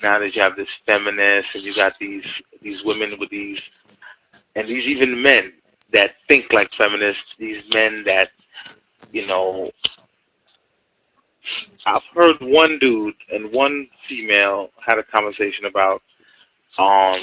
now that you have this feminist and you got these women with these and these even men. that think like feminists, these men that, you know, I've heard one dude and one female had a conversation about, um,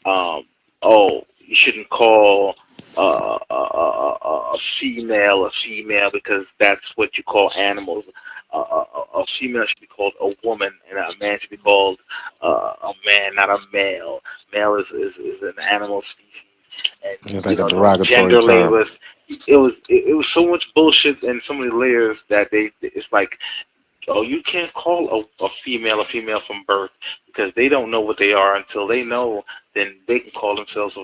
um, oh, you shouldn't call a female a female because that's what you call animals. A female should be called a woman, and a man should be called a man, not a male. Male is an animal species, and It's you like a know them derogatory gender term. labels. It was so much bullshit and so many layers that they it's like, oh, you can't call a female from birth because they don't know what they are until they know. Then they can call themselves.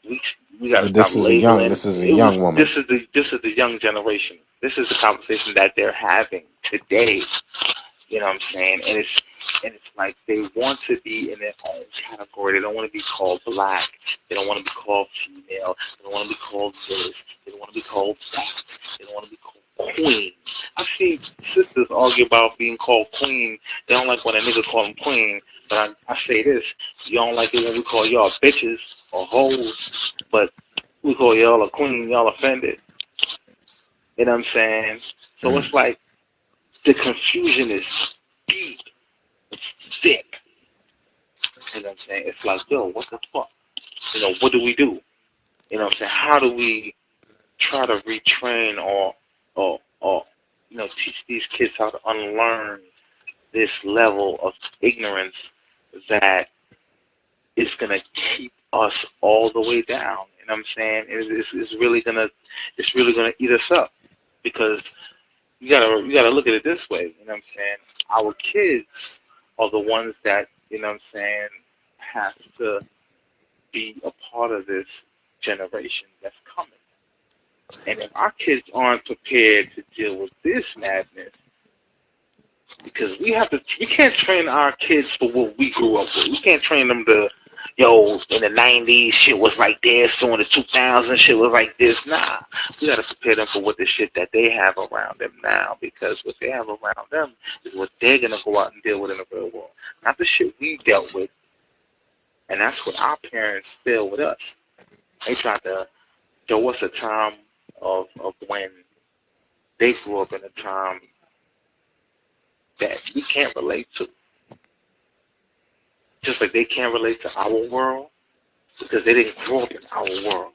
We we got to But stop labeling. this is a It was young woman. this is the young generation. This is the conversation that they're having today. You know what I'm saying? And it's like they want to be in their own category. They don't want to be called black. They don't want to be called female. They don't want to be called this. They don't want to be called that. They don't want to be called queen. I've seen sisters argue about being called queen. They don't like when a nigga call them queen. But I say this: you don't like it when we call y'all bitches or hoes, but we call y'all a queen. Y'all offended. You know what I'm saying? So Mm. it's like the confusion is deep. It's thick. You know what I'm saying? It's like, yo, what the fuck? You know, what do we do? You know what I'm saying? How do we try to retrain or teach these kids how to unlearn this level of ignorance that is gonna keep us all the way down? You know what I'm saying? It's really gonna eat us up because you gotta look at it this way. You know what I'm saying? Our kids are the ones that, you know what I'm saying, have to be a part of this generation that's coming. And if our kids aren't prepared to deal with this madness, because we can't train our kids for what we grew up with. We can't train them to, yo, in the '90s shit was like this, so in the 2000s shit was like this. Nah, we gotta prepare them for what the shit that they have around them now, because what they have around them is what they're gonna go out and deal with in the real world, not the shit we dealt with. And that's what our parents feel with us. They tried to show us a time of when they grew up in a time that we can't relate to, just like they can't relate to our world because they didn't grow up in our world,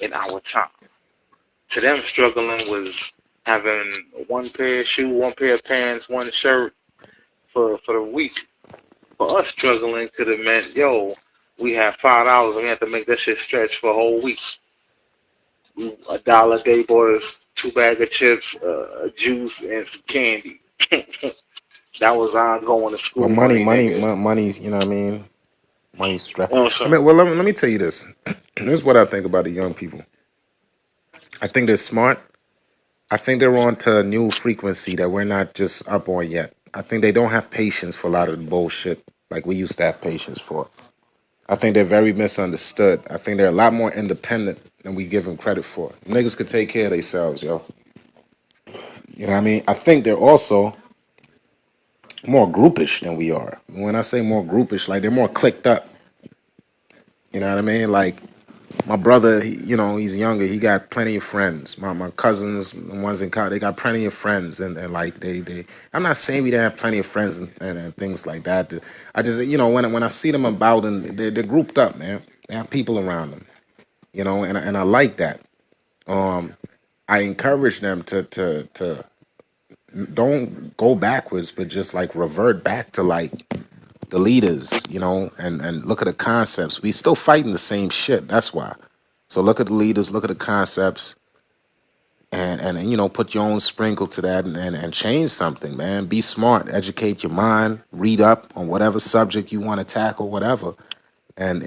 in our time. To them, struggling was having one pair of shoes, one pair of pants, one shirt for the week. For us, struggling could have meant, yo, we have $5 and we have to make that shit stretch for a whole week. $1 they bought us two bag of chips, juice, and some candy. That was our going to Well, school money, nigga. money's. You know what I mean? Money's stress. You know what I I'm mean, well, let me tell you this. This is what I think about the young people. I think they're smart. I think they're on to a new frequency that we're not just up on yet. I think they don't have patience for a lot of the bullshit like we used to have patience for. I think they're very misunderstood. I think they're a lot more independent than we give them credit for. Niggas could take care of themselves, yo. You know what I mean? I think they're also more groupish than we are. When I say more groupish, like they're more clicked up. You know what I mean? Like my brother, he's younger. He got plenty of friends. My cousins, the ones in college, they got plenty of friends, and like they. I'm not saying we didn't have plenty of friends and things like that. I just, when I see them about and they're grouped up, man. They have people around them, and I like that. Um, I encourage them to don't go backwards, but just like revert back to like the leaders, and look at the concepts. We still fighting the same shit. That's why. So look at the leaders, look at the concepts, and put your own sprinkle to that, and change something, man. Be smart, educate your mind, read up on whatever subject you want to tackle, whatever, and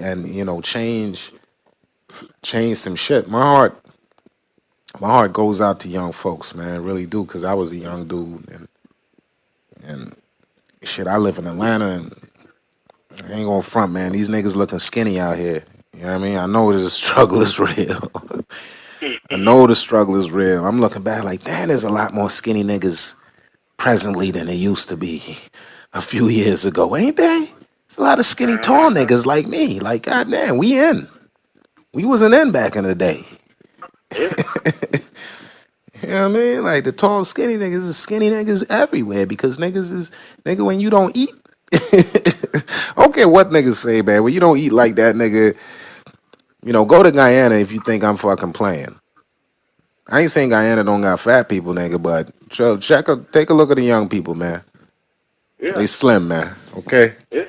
change some shit. My heart goes out to young folks, man. I really do, because I was a young dude, and shit. I live in Atlanta, and I ain't gonna front, man. These niggas looking skinny out here. You know what I mean? I know the struggle is real. I saying? know the struggle is real. I'm looking back like, damn, there's a lot more skinny niggas presently than there used to be a few years ago, ain't there? There's a lot of skinny tall niggas like me. Like, goddamn, we wasn't in back in the day. Yeah. You know what I mean? Like the tall, skinny niggas is skinny niggas everywhere because niggas is nigga when you don't eat. I don't care what niggas say, man. When you don't eat like that, nigga, go to Guyana if you think I'm fucking playing. I ain't saying Guyana don't got fat people, nigga, but take a look at the young people, man. Yeah. They slim, man. Okay, Yeah.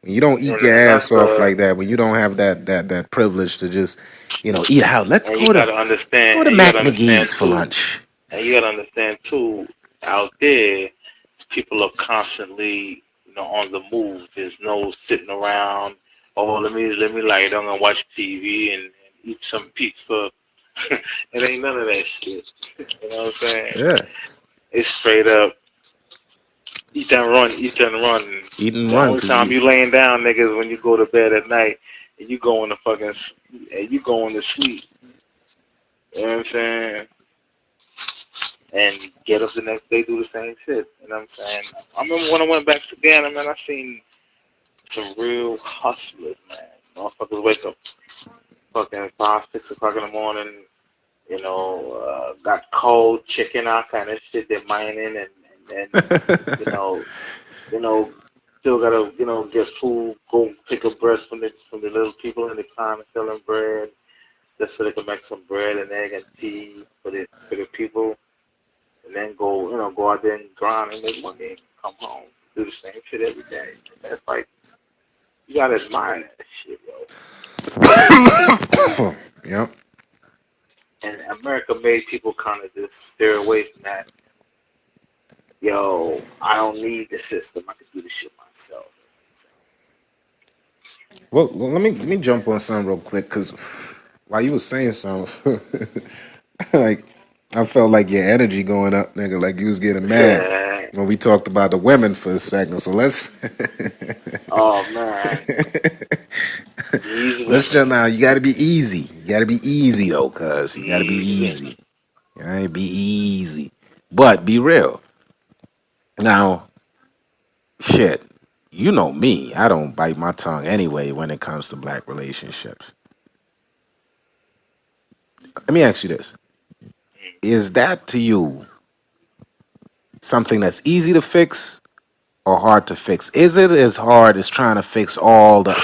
when you don't eat your And ass that's off like that, when you don't have that privilege to just, eat out. and you gotta Let's understand go to and you Mac gotta understand McGee's for too lunch. and you gotta understand too out there people are constantly, on the move. There's no sitting around. Oh, let me lie down and watch TV and eat some pizza. It ain't none of that shit. You know what I'm saying? Yeah, It's straight up eat and run. eat and The run, only cause time you. you laying down, niggas, when you go to bed at night and you going to sleep. You know what I'm saying? And get up the next day, do the same shit. You know what I'm saying? I remember when I went back to Ghana, man, I seen some real hustlers, man. Motherfuckers wake up fucking 5, 6 o'clock in the morning, got cold chicken, all kind of shit they're mining and you know, you know, still gotta, get food, go pick up bread from the little people in the car selling bread, just so they can make some bread and egg and tea for the people, and then go out there and grind and make money and come home, do the same shit every day. That's like you gotta admire that shit, yo. Yep. And America made people kind of just steer away from that. Yo, I don't need the system. I can do the shit myself. Well, let me jump on something real quick, cause while you was saying something, like I felt like your energy going up, nigga. Like you was getting mad when we talked about the women for a second. So let's Oh man, these let's women, just now. You got to be easy. You got to be easy though, cuz you got to be these women. easy. All right, be easy, but be real. Now, shit, you know me. I don't bite my tongue anyway when it comes to black relationships. Let me ask you this: is that to you something that's easy to fix or hard to fix? Is it as hard as trying to fix all the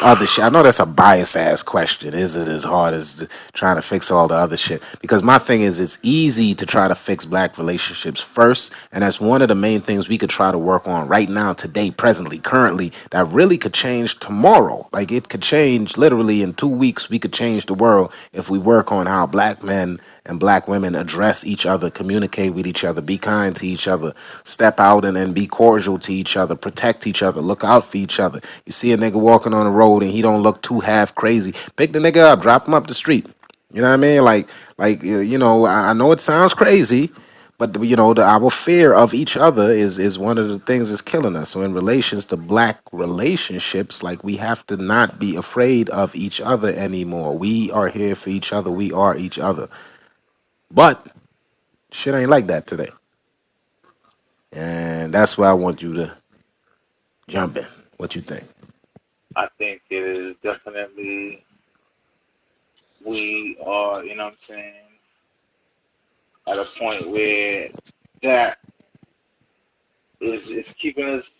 other shit? I know that's a bias ass question. Is it as hard as trying to fix all the other shit? Because my thing is, it's easy to try to fix black relationships first, and that's one of the main things we could try to work on right now, today, presently, currently. That really could change tomorrow. Like it could change literally in 2 weeks. We could change the world if we work on how black men and black women address each other, communicate with each other, be kind to each other, step out and be cordial to each other, protect each other, look out for each other. You see a nigga walking on the road and he don't look too half crazy, pick the nigga up, drop him up the street. You know what I mean? I know it sounds crazy, but our fear of each other is one of the things that's killing us. So in relations to black relationships, like we have to not be afraid of each other anymore. We are here for each other. We are each other. But shit ain't like that today. And that's why I want you to jump in. What you think? I think it is definitely we are, you know what I'm saying, at a point where that is keeping us.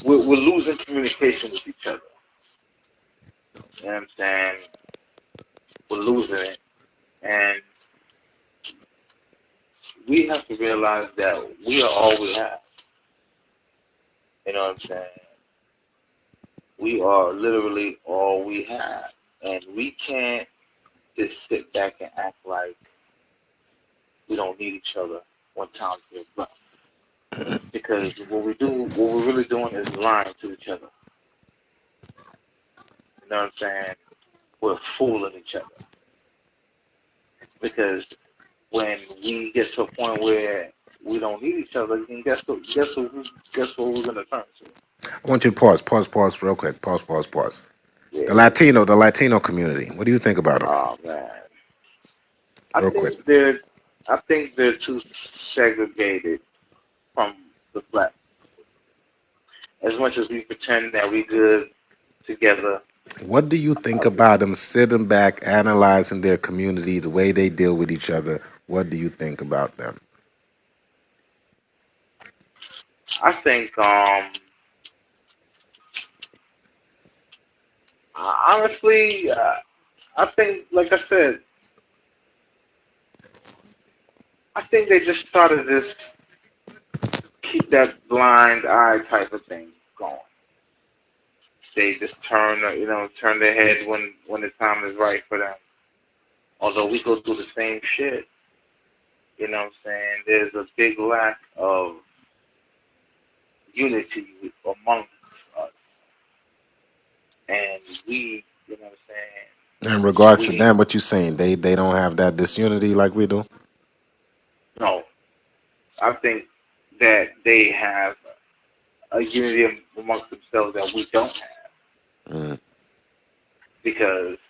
We're losing communication with each other. You know what I'm saying? We're losing it, and we have to realize that we are all we have. You know what I'm saying? We are literally all we have, and we can't just sit back and act like we don't need each other when times get rough. Because what we're really doing is lying to each other. You know what I'm saying? We're fooling each other. Because when we get to a point where we don't need each other, then guess what we're gonna turn to? I want you to pause real quick. Pause. Yeah, The Latino community. What do you think about them? oh man. I Real quick. think they're I think they're too segregated from the black. As much as we pretend that we good together, What do you think about them sitting back, analyzing their community, the way they deal with each other? What do you think about them? I think, honestly, I think, like I said, I think they just try to just keep that blind eye type of thing going. They just turn their heads when the time is right for them. Although we go through the same shit, you know what I'm saying? There's a big lack of unity amongst us, and you know what I'm saying? In regards to We them, what you saying? They don't have that disunity like we do. no, I think that they have a unity amongst themselves that we don't have Mm. because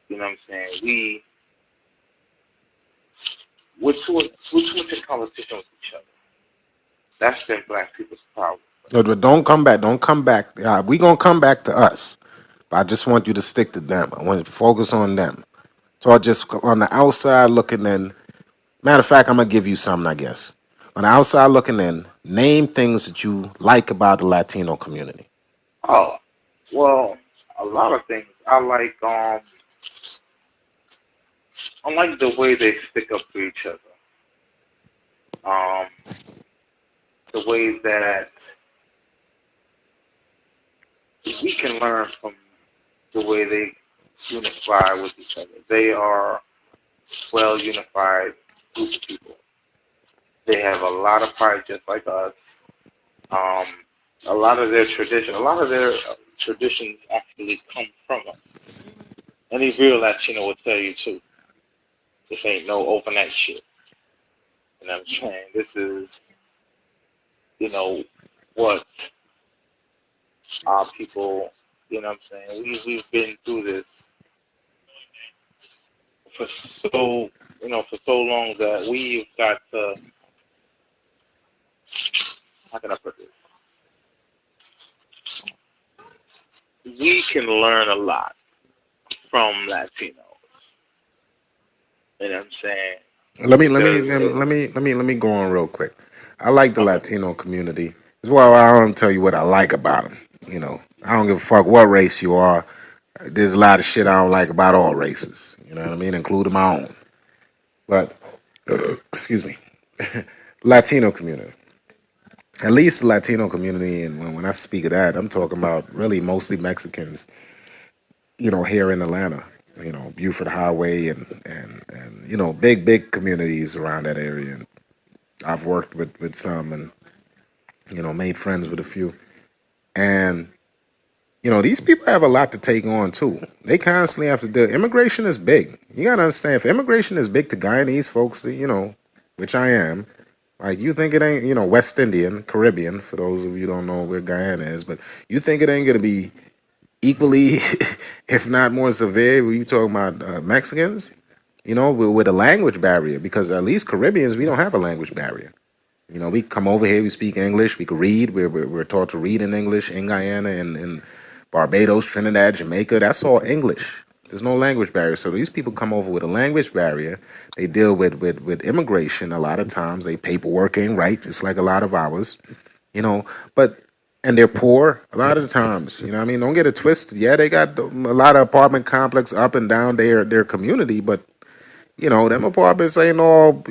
you know what I'm saying. We're too much in competition with each other. That's been black people's problem. But don't come back. Don't come back. We gonna come back to us. But I just want you to stick to them. I want you to focus on them. So I just on the outside looking in. Matter of fact, I'm gonna give you something. I guess on the outside looking in, name things that you like about the Latino community. Oh, well, a lot of things. I like the way they stick up to each other. Um, the way that we can learn from the way they unify with each other. They are well unified group of people. They have a lot of pride, just like us. Um, a lot of their traditions actually come from us. Any real Latino will tell you too. This ain't no overnight shit. You know what I'm saying? This is, you know, what our people, you know what I'm saying? We've been through this for for so long that we've got to, how can I put this? We can learn a lot from Latinos. You know what I'm saying? Because Let me go on real quick. I like the okay, Latino community. As well, I don't tell you what I like about them. I don't give a fuck what race you are. There's a lot of shit I don't like about all races. You know what I mean, including my own. But excuse me, Latino community. At least the Latino community, and when I speak of that, I'm talking about really mostly Mexicans. Here in Atlanta. Buford Highway and big communities around that area. And I've worked with some and made friends with a few. And these people have a lot to take on too. They constantly have to do. Immigration is big. You gotta understand, if immigration is big to Guyanese folks, which I am. Like, you think it ain't, West Indian, Caribbean, for those of you who don't know where Guyana is, but you think it ain't gonna be equally, if not more severe, when you talking about Mexicans, with a language barrier, because at least Caribbeans, we don't have a language barrier. We come over here, we speak English, we can read, we're taught to read in English in Guyana and Barbados, Trinidad, Jamaica. That's all English. There's no language barrier. So these people come over with a language barrier. They deal with immigration a lot of times. They paperwork ain't right, just like a lot of ours, you know. But and they're poor a lot of the times. You know what I mean? Don't get it twisted. Yeah, they got a lot of apartment complex up and down their community, but them apartments ain't all,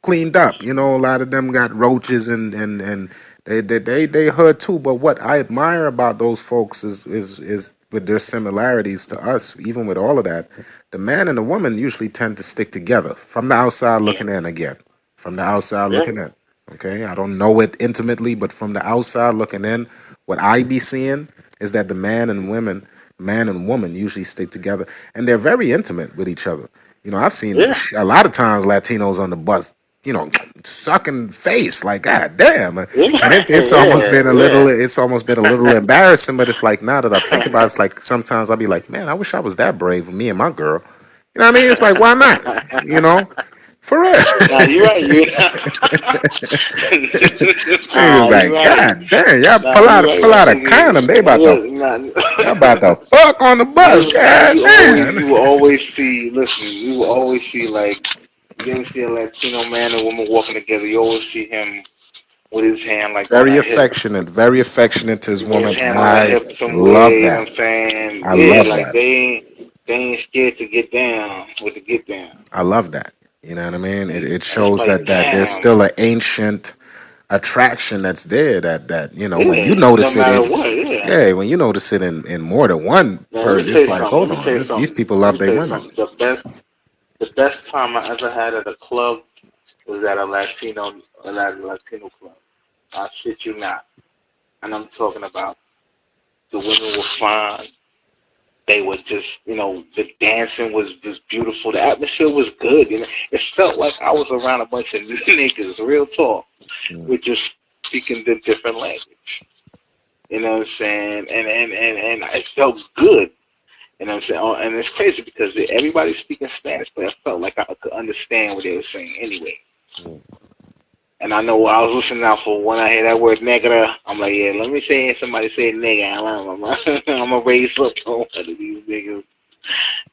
cleaned up. A lot of them got roaches and they hood too. But what I admire about those folks is with their similarities to us, even with all of that, the man and the woman usually tend to stick together from the outside yeah, looking in again. From the outside yeah, looking in. Okay. I don't know it intimately, but from the outside looking in, what I be seeing is that the man and woman usually stick together and they're very intimate with each other. I've seen yeah, a lot of times Latinos on the bus, sucking face like God damn, and yeah, it's almost yeah, been a little yeah. embarrassing. But it's like, now that I think about it, it's like sometimes I'll be like, man, I wish I was that brave with me and my girl. You know what I mean? It's like, why not? You know, For real. Nah, you're right. You nah, Niggas you like, right. God damn, y'all Nah, you right, pull my out a nigga. condom. They about to Look, nah, y'all about to fuck on the bus. nah, God damn. you will always see. Listen, you will always see like you ever see a Latino man and woman walking together. You always see him with his hand like on her hip, Very affectionate to his with his woman. hand on her I hip some love way. You know that. what I'm saying? I Yeah, love like that. they ain't scared to get down with the get down, I love that. You know what I mean? It and it's shows like, that there's damn, still an ancient attraction that's there that when you yeah. No notice it matter in what, yeah. yeah, when you notice it in more than one Now let me person, tell it's you like, something. Let hold me tell on, you these something. people Let love me their tell you women. something. The best time I ever had at a club was at a Latino club. I shit you not. And I'm talking about the women were fine. They were just, the dancing was just beautiful. The atmosphere was good. It felt like I was around a bunch of niggas, real talk, Mm. with just speaking the different language. You know what I'm saying? And it felt good. You know what I'm saying? Oh, and it's crazy because everybody's speaking Spanish, but I felt like I could understand what they were saying anyway. Mm. And I know I was listening out for when I hear that word negra, I'm like, yeah, let me say somebody say nigga. I'm gonna raise up on one of these niggas.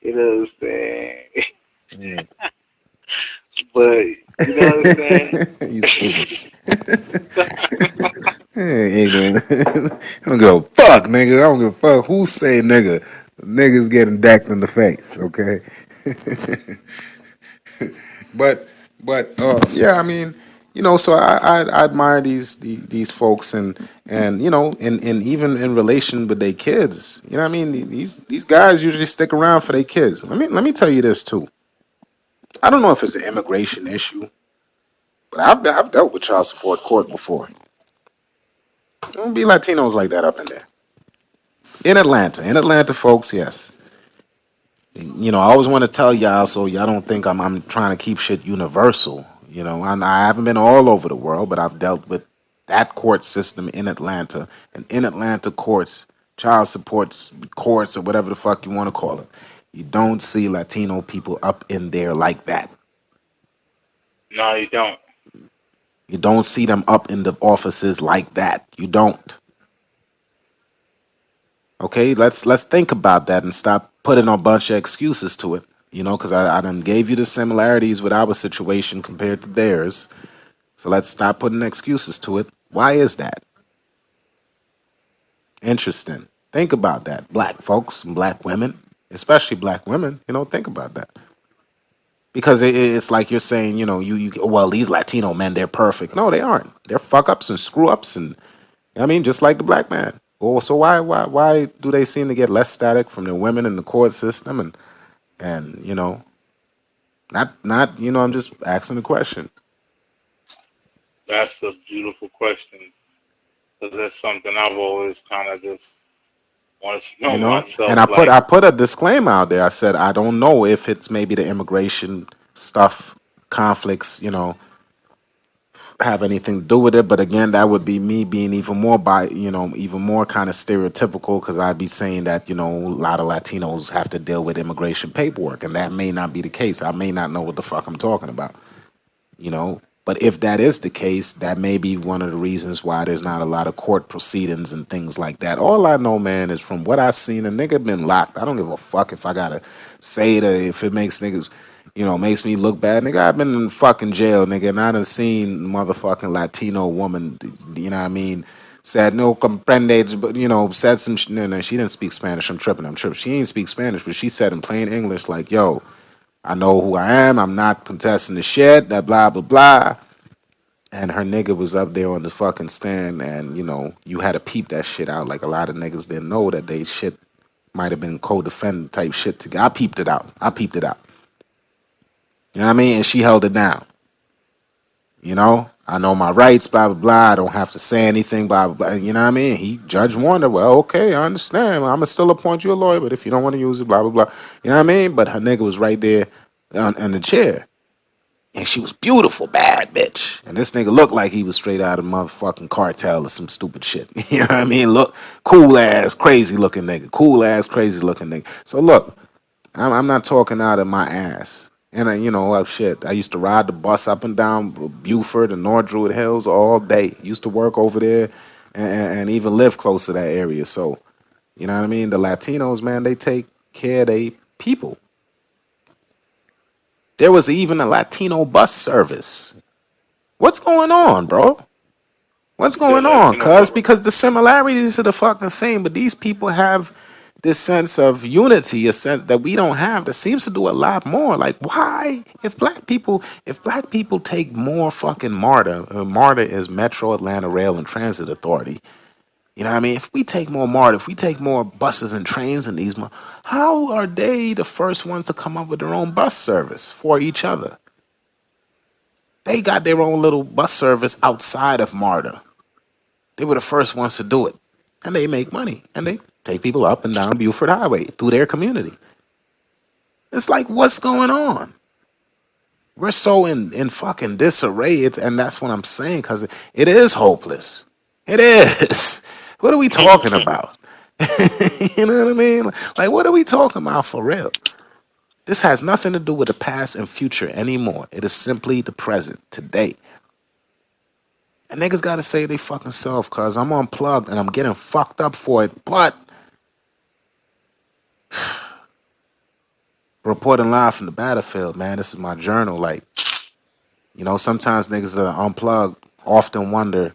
You know what I'm saying? Mm. But you know what I'm saying? You stupid. Hey, ignorant. I don't give a fuck, nigga. I don't give a fuck who say nigga. Niggas getting decked in the face, okay? but yeah, I mean, so I admire these folks and and even in relation with their kids, you know what I mean? These guys usually stick around for their kids. Let me tell you this too. I don't know if it's an immigration issue, but I've dealt with child support court before. There don't be Latinos like that up in there. In Atlanta, folks, yes. I always want to tell y'all so y'all don't think I'm trying to keep shit universal. I haven't been all over the world, but I've dealt with that court system in Atlanta and in Atlanta courts, child support courts or whatever the fuck you want to call it. You don't see Latino people up in there like that. No, you don't. You don't see them up in the offices like that. You don't. Okay, let's think about that and stop putting a bunch of excuses to it. Because I done gave you the similarities with our situation compared to theirs. So let's stop putting excuses to it. Why is that? Interesting. Think about that. Black folks and black women, especially black women, think about that. Because it's like you're saying, well, these Latino men, they're perfect. No, they aren't. They're fuck ups and screw ups, and I mean, just like the black man. Well, so why do they seem to get less static from the women in the court system and not I'm just asking the question. That's a beautiful question because that's something I've always kind of just wanted to know And myself. I Like, put a disclaimer out there. I said I don't know if it's maybe the immigration stuff, conflicts, have anything to do with it. But again, that would be me being even more even more kind of stereotypical because I'd be saying that a lot of Latinos have to deal with immigration paperwork, and that may not be the case. I may not know what the fuck I'm talking about. But if that is the case, that may be one of the reasons why there's not a lot of court proceedings and things like that. All I know, man, is from what I seen, a nigga been locked. I don't give a fuck if I gotta say it or if it makes niggas, makes me look bad. Nigga, I've been in fucking jail, nigga, and I done seen motherfucking Latino woman, you know what I mean, said no comprendes, but said some, no, she didn't speak Spanish. I'm tripping. She ain't speak Spanish, but she said in plain English, like, yo, I know who I am. I'm not contesting the shit. That blah blah blah. And her nigga was up there on the fucking stand, and you had to peep that shit out. Like a lot of niggas didn't know that they shit might have been co-defendant type shit together. I peeped it out. You know what I mean? And she held it down. I know my rights. Blah blah blah. I don't have to say anything. Blah blah blah. You know what I mean? He Judge Warner. Well, okay, I understand. I'm gonna still appoint you a lawyer, but if you don't want to use it, blah blah blah. You know what I mean? But her nigga was right there on the chair. And she was beautiful, bad bitch. And this nigga looked like he was straight out of motherfucking cartel or some stupid shit. You know what I mean? Look, cool ass, crazy looking nigga. Cool ass, crazy looking nigga. So look, I'm not talking out of my ass. And shit, I used to ride the bus up and down Buford and North Druid Hills all day. Used to work over there and even live close to that area. So, you know what I mean? The Latinos, man, they take care of they people. There was even a Latino bus service. What's going on, bro? What's The going on, Latino cuz? bus. Because the similarities are the fucking same, but these people have this sense of unity, a sense that we don't have, that seems to do a lot more. Like, why? If black people take more fucking MARTA is Metro Atlanta Rail and Transit Authority. You know what I mean? If we take more MARTA, if we take more buses and trains in these, how are they the first ones to come up with their own bus service for each other? They got their own little bus service outside of MARTA. They were the first ones to do it. And they make money. And they take people up and down Buford Highway through their community. It's like, what's going on? We're so in fucking disarray. And that's what I'm saying, because it is hopeless. It is. What are we talking about? You know what I mean? Like, what are we talking about for real? This has nothing to do with the past and future anymore. It is simply the present, today. And niggas gotta say they fucking self, cause I'm unplugged and I'm getting fucked up for it. But reporting live from the battlefield, man, this is my journal. Like, sometimes niggas that are unplugged often wonder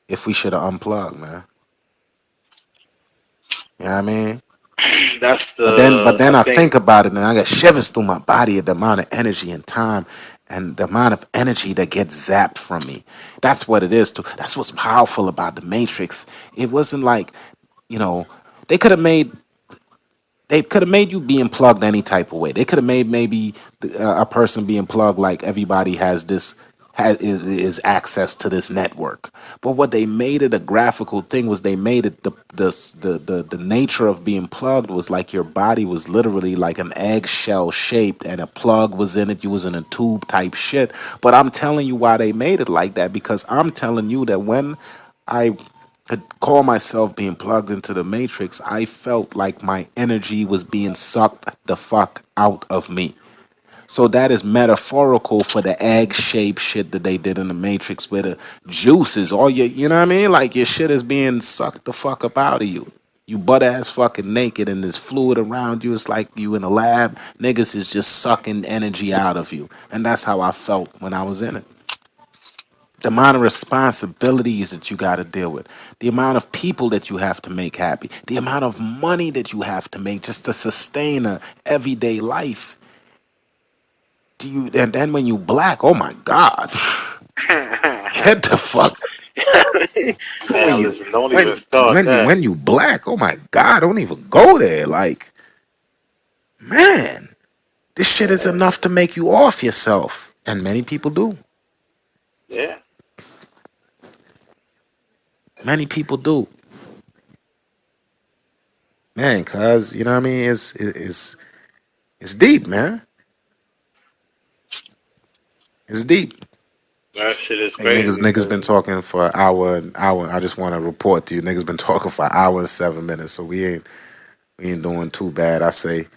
if we should have unplugged, man. You know what I mean? That's But then, but the then I I think think about it, and I get shivers through my body at the amount of energy and time, and the amount of energy that gets zapped from me. That's what it is. Too. That's what's powerful about the Matrix. It wasn't like, you know, they could have made they could have made you being plugged any type of way. They could have made maybe a person being plugged like everybody has this is access to this network. But what they made it a graphical thing was they made it the nature of being plugged was like your body was literally like an eggshell shaped and a plug was in it. You was in a tube type shit. But I'm telling you why they made it like that, because I'm telling you that when I could call myself being plugged into the matrix, I felt like my energy was being sucked the fuck out of me. So that is metaphorical for the egg shaped shit that they did in the Matrix, where the juices, all your, you know what I mean? Like your shit is being sucked the fuck up out of you. You butt ass fucking naked and there's fluid around you. It's like you in a lab. Niggas is just sucking energy out of you. And that's how I felt when I was in it. The amount of responsibilities that you got to deal with, the amount of people that you have to make happy, the amount of money that you have to make just to sustain a everyday life. And then when you black, oh my God, get the fuck. when man, you listen, don't when even start that. when you black, oh my God, don't even go there. Like, man, this shit is Yeah, enough to make you off yourself, and many people do. yeah. Many people do, man. Cause you know what I mean. It's deep, man. It's deep. That shit is Hey, niggas, crazy niggas been because talking for an hour. I just want to report to you, niggas been talking for an hour and 7 minutes. So we ain't doing too bad. I say,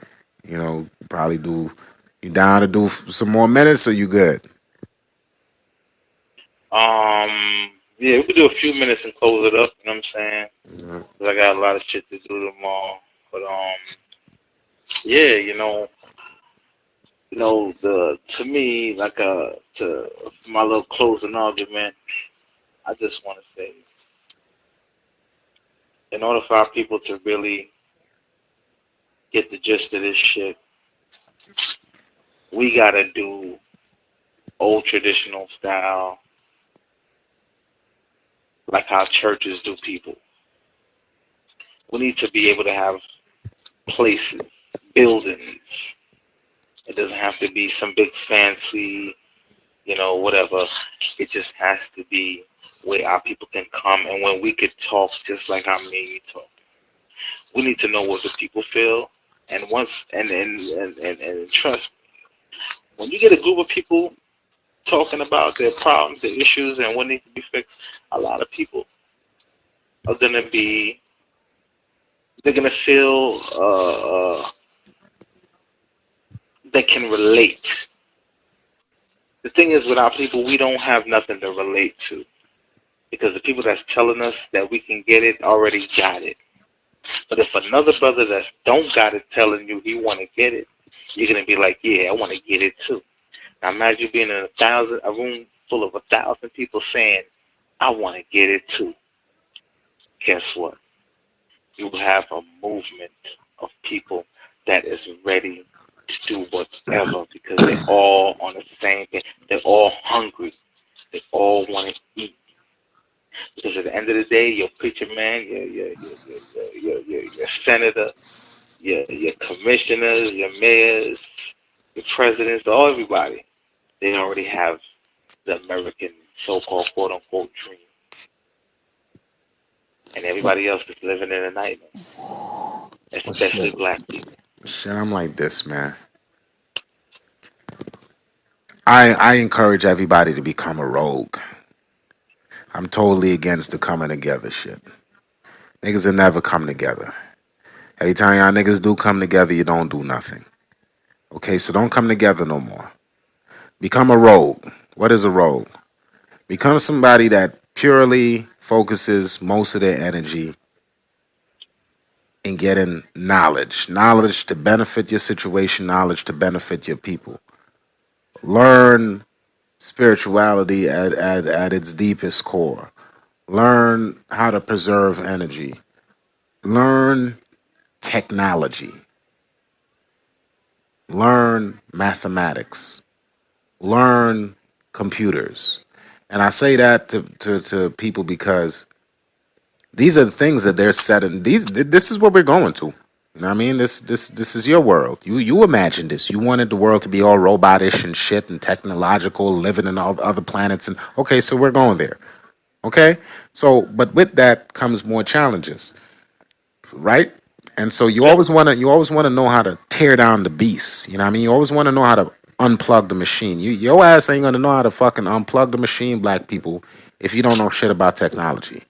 probably do. You down to do some more minutes, or you good? yeah, we could do a few minutes and close it up. You know what I'm saying? Mhm. 'Cause I got a lot of shit to do tomorrow. But yeah, the to me like to my little closing argument, I just want to say, in order for our people to really get the gist of this shit, we gotta do old traditional style, like how churches do people. We need to be able to have places, buildings. It doesn't have to be some big fancy, whatever. It just has to be where our people can come and when we could talk just like how me and you talk. We need to know what the people feel. And once and trust me, when you get a group of people talking about their problems, their issues, and what needs to be fixed, a lot of people are gonna be they're gonna feel they can relate. The thing is, with our people, we don't have nothing to relate to because the people that's telling us that we can get it already got it. But if another brother that don't got it telling you he want to get it, you're gonna be like, yeah, I want to get it too. Now imagine being in a room full of 1,000 people saying, I want to get it too. Guess what? You have a movement of people that is ready to do whatever because they're all on the same page. They're all hungry. They all want to eat. Because at the end of the day, your preacher man, your senator, your commissioners, your mayors, your presidents, all everybody, they already have the American so-called quote-unquote dream. And everybody else is living in a nightmare, Well, shit. especially black people. Shit, I'm like this, man. I encourage everybody to become a rogue. I'm totally against the coming together shit. Niggas will never come together. Every time y'all niggas do come together, you don't do nothing. Okay, so don't come together no more. Become a rogue. What is a rogue? Become somebody that purely focuses most of their energy in getting knowledge. Knowledge to benefit your situation, knowledge to benefit your people. Learn spirituality at its deepest core. Learn how to preserve energy. Learn technology. Learn mathematics. Learn computers. And I say that to people because these are the things that they're setting. This is what we're going to. You know what I mean? This is your world. You imagined this. You wanted the world to be all robotish and shit and technological, living in all the other planets. And okay, so we're going there. Okay, so but with that comes more challenges, right? And so Yep. you always want to know how to tear down the beast. You know what I mean? You always want to know how to unplug the machine. Your ass ain't gonna know how to fucking unplug the machine, black people, if you don't know shit about technology.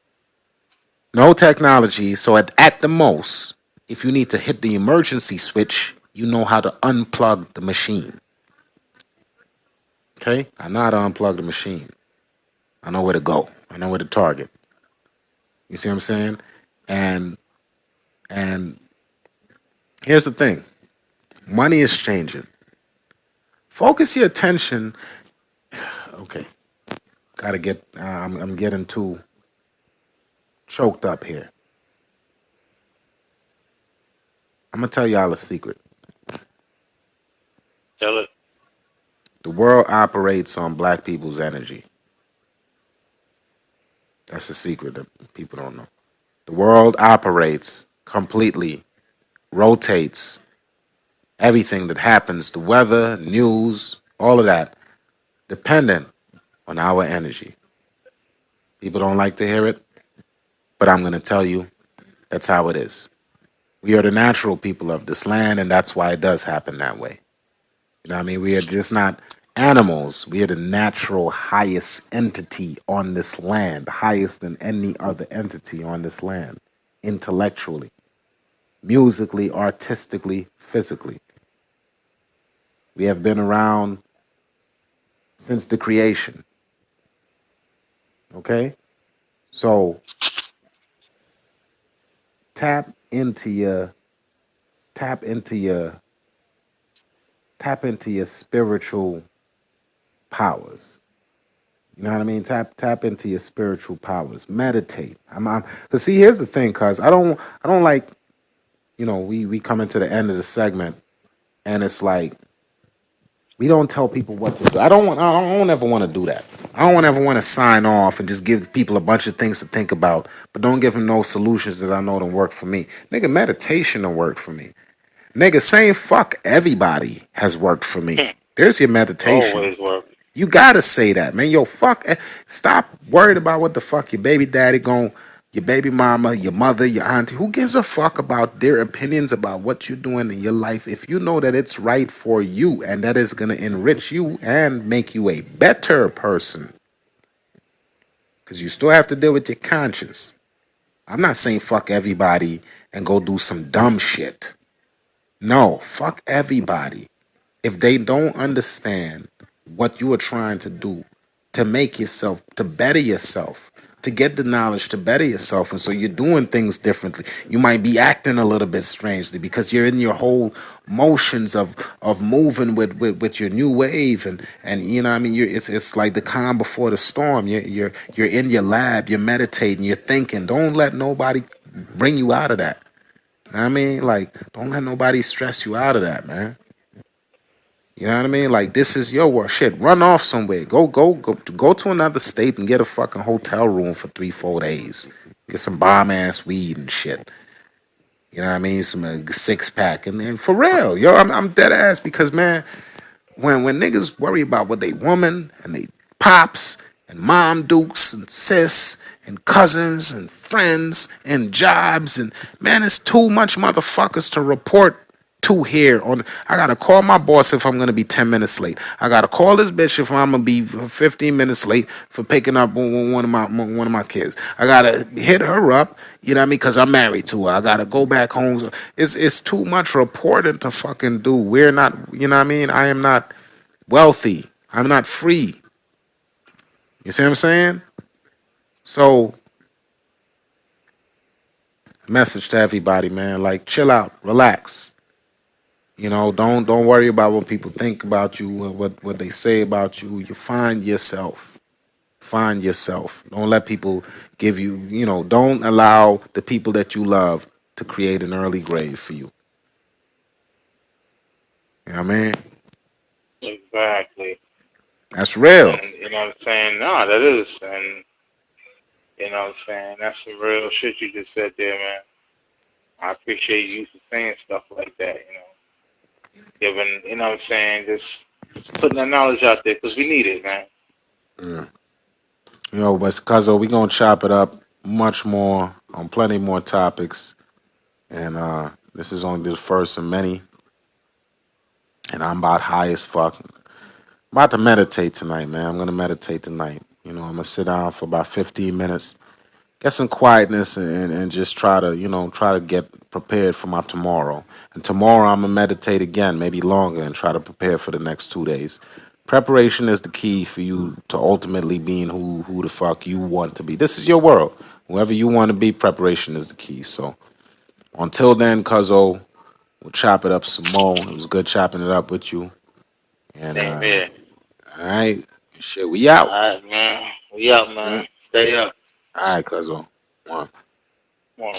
No technology. So at the most, if you need to hit the emergency switch, you know how to unplug the machine. Okay? I know how to unplug the machine. I know where to go. I know where to target. You see what I'm saying? And and here's the thing. Money is changing. Focus your attention. Okay. Gotta get I'm getting too choked up here. I'm gonna tell y'all a secret. Tell it. The world operates on black people's energy. That's a secret that people don't know. The world operates completely, rotates everything that happens, the weather, news, all of that, dependent on our energy. People don't like to hear it, but I'm going to tell you that's how it is. We are the natural people of this land, and that's why it does happen that way. You know what I mean? We are just not animals. We are the natural highest entity on this land, highest than any other entity on this land, intellectually, musically, artistically, physically. We have been around since the creation. Okay? So tap into your tap into your tap into your spiritual powers. You know what I mean? Tap into your spiritual powers. Meditate. Cause see, here's the thing, cause I don't like, we come into the end of the segment and it's like we don't tell people what to do. I don't ever want to do that. I don't ever want to sign off and just give people a bunch of things to think about, but don't give them no solutions that I know don't work for me. Nigga, meditation don't work for me. Nigga, saying fuck everybody has worked for me. There's your meditation. Always work. You gotta say that, man. Yo, fuck. Stop worried about what the fuck your baby daddy your baby mama, your mother, your auntie. Who gives a fuck about their opinions about what you're doing in your life if you know that it's right for you and that is gonna enrich you and make you a better person? Because you still have to deal with your conscience. I'm not saying fuck everybody and go do some dumb shit. No, fuck everybody. If they don't understand what you are trying to do to make yourself, to better yourself, to get the knowledge to better yourself. And so you're doing things differently. You might be acting a little bit strangely because you're in your whole motions of moving with your new wave. And you know what I mean, it's like the calm before the storm. You're in your lab, you're meditating, you're thinking. Don't let nobody bring you out of that. I mean, like, don't let nobody stress you out of that, man. You know what I mean? Like, this is your work. Shit, run off somewhere. Go to another state and get a fucking hotel room for 3 4 days. Get some bomb ass weed and shit. You know what I mean? Some 6 pack and then for real, yo, I'm dead ass because man, when niggas worry about what they woman and they pops and mom dukes and sis and cousins and friends and jobs and man, it's too much motherfuckers to report to here on. I gotta call my boss if I'm gonna be 10 minutes late. I gotta call this bitch if I'm gonna be 15 minutes late for picking up one of my kids. I gotta hit her up, you know what I mean, because I'm married to her. I gotta go back home. It's too much reporting to fucking do. We're not, you know what I mean. I am not wealthy. I'm not free. You see what I'm saying? So, message to everybody, man. Like, chill out, relax. You know, don't worry about what people think about you, or what they say about you. You find yourself. Find yourself. Don't let people give you. You know, don't allow the people that you love to create an early grave for you. You know what I mean? Exactly. That's real. And you know what I'm saying? No, that is. And you know what I'm saying? That's some real shit you just said there, man. I appreciate you for saying stuff like that, you know. Giving, you know what I'm saying? Just putting that knowledge out there because we need it, man. Mm. You know, but Cuzzo, we gonna chop it up much more on plenty more topics. And this is only the first of many. And I'm about high as fuck. I'm about to meditate tonight, man. I'm gonna meditate tonight. You know, I'm gonna sit down for about 15 minutes, get some quietness, and just try to, try to get prepared for my tomorrow. And tomorrow I'm gonna meditate again, maybe longer, and try to prepare for the next 2 days. Preparation is the key for you to ultimately being who the fuck you want to be. This is your world. Whoever you want to be, preparation is the key. So until then, Cuzzo, we'll chop it up some more. It was good chopping it up with you. And Same here. all right, shit, we out. All right, man. We out, All man. Stay up. right, Cuzzo. One. Come on.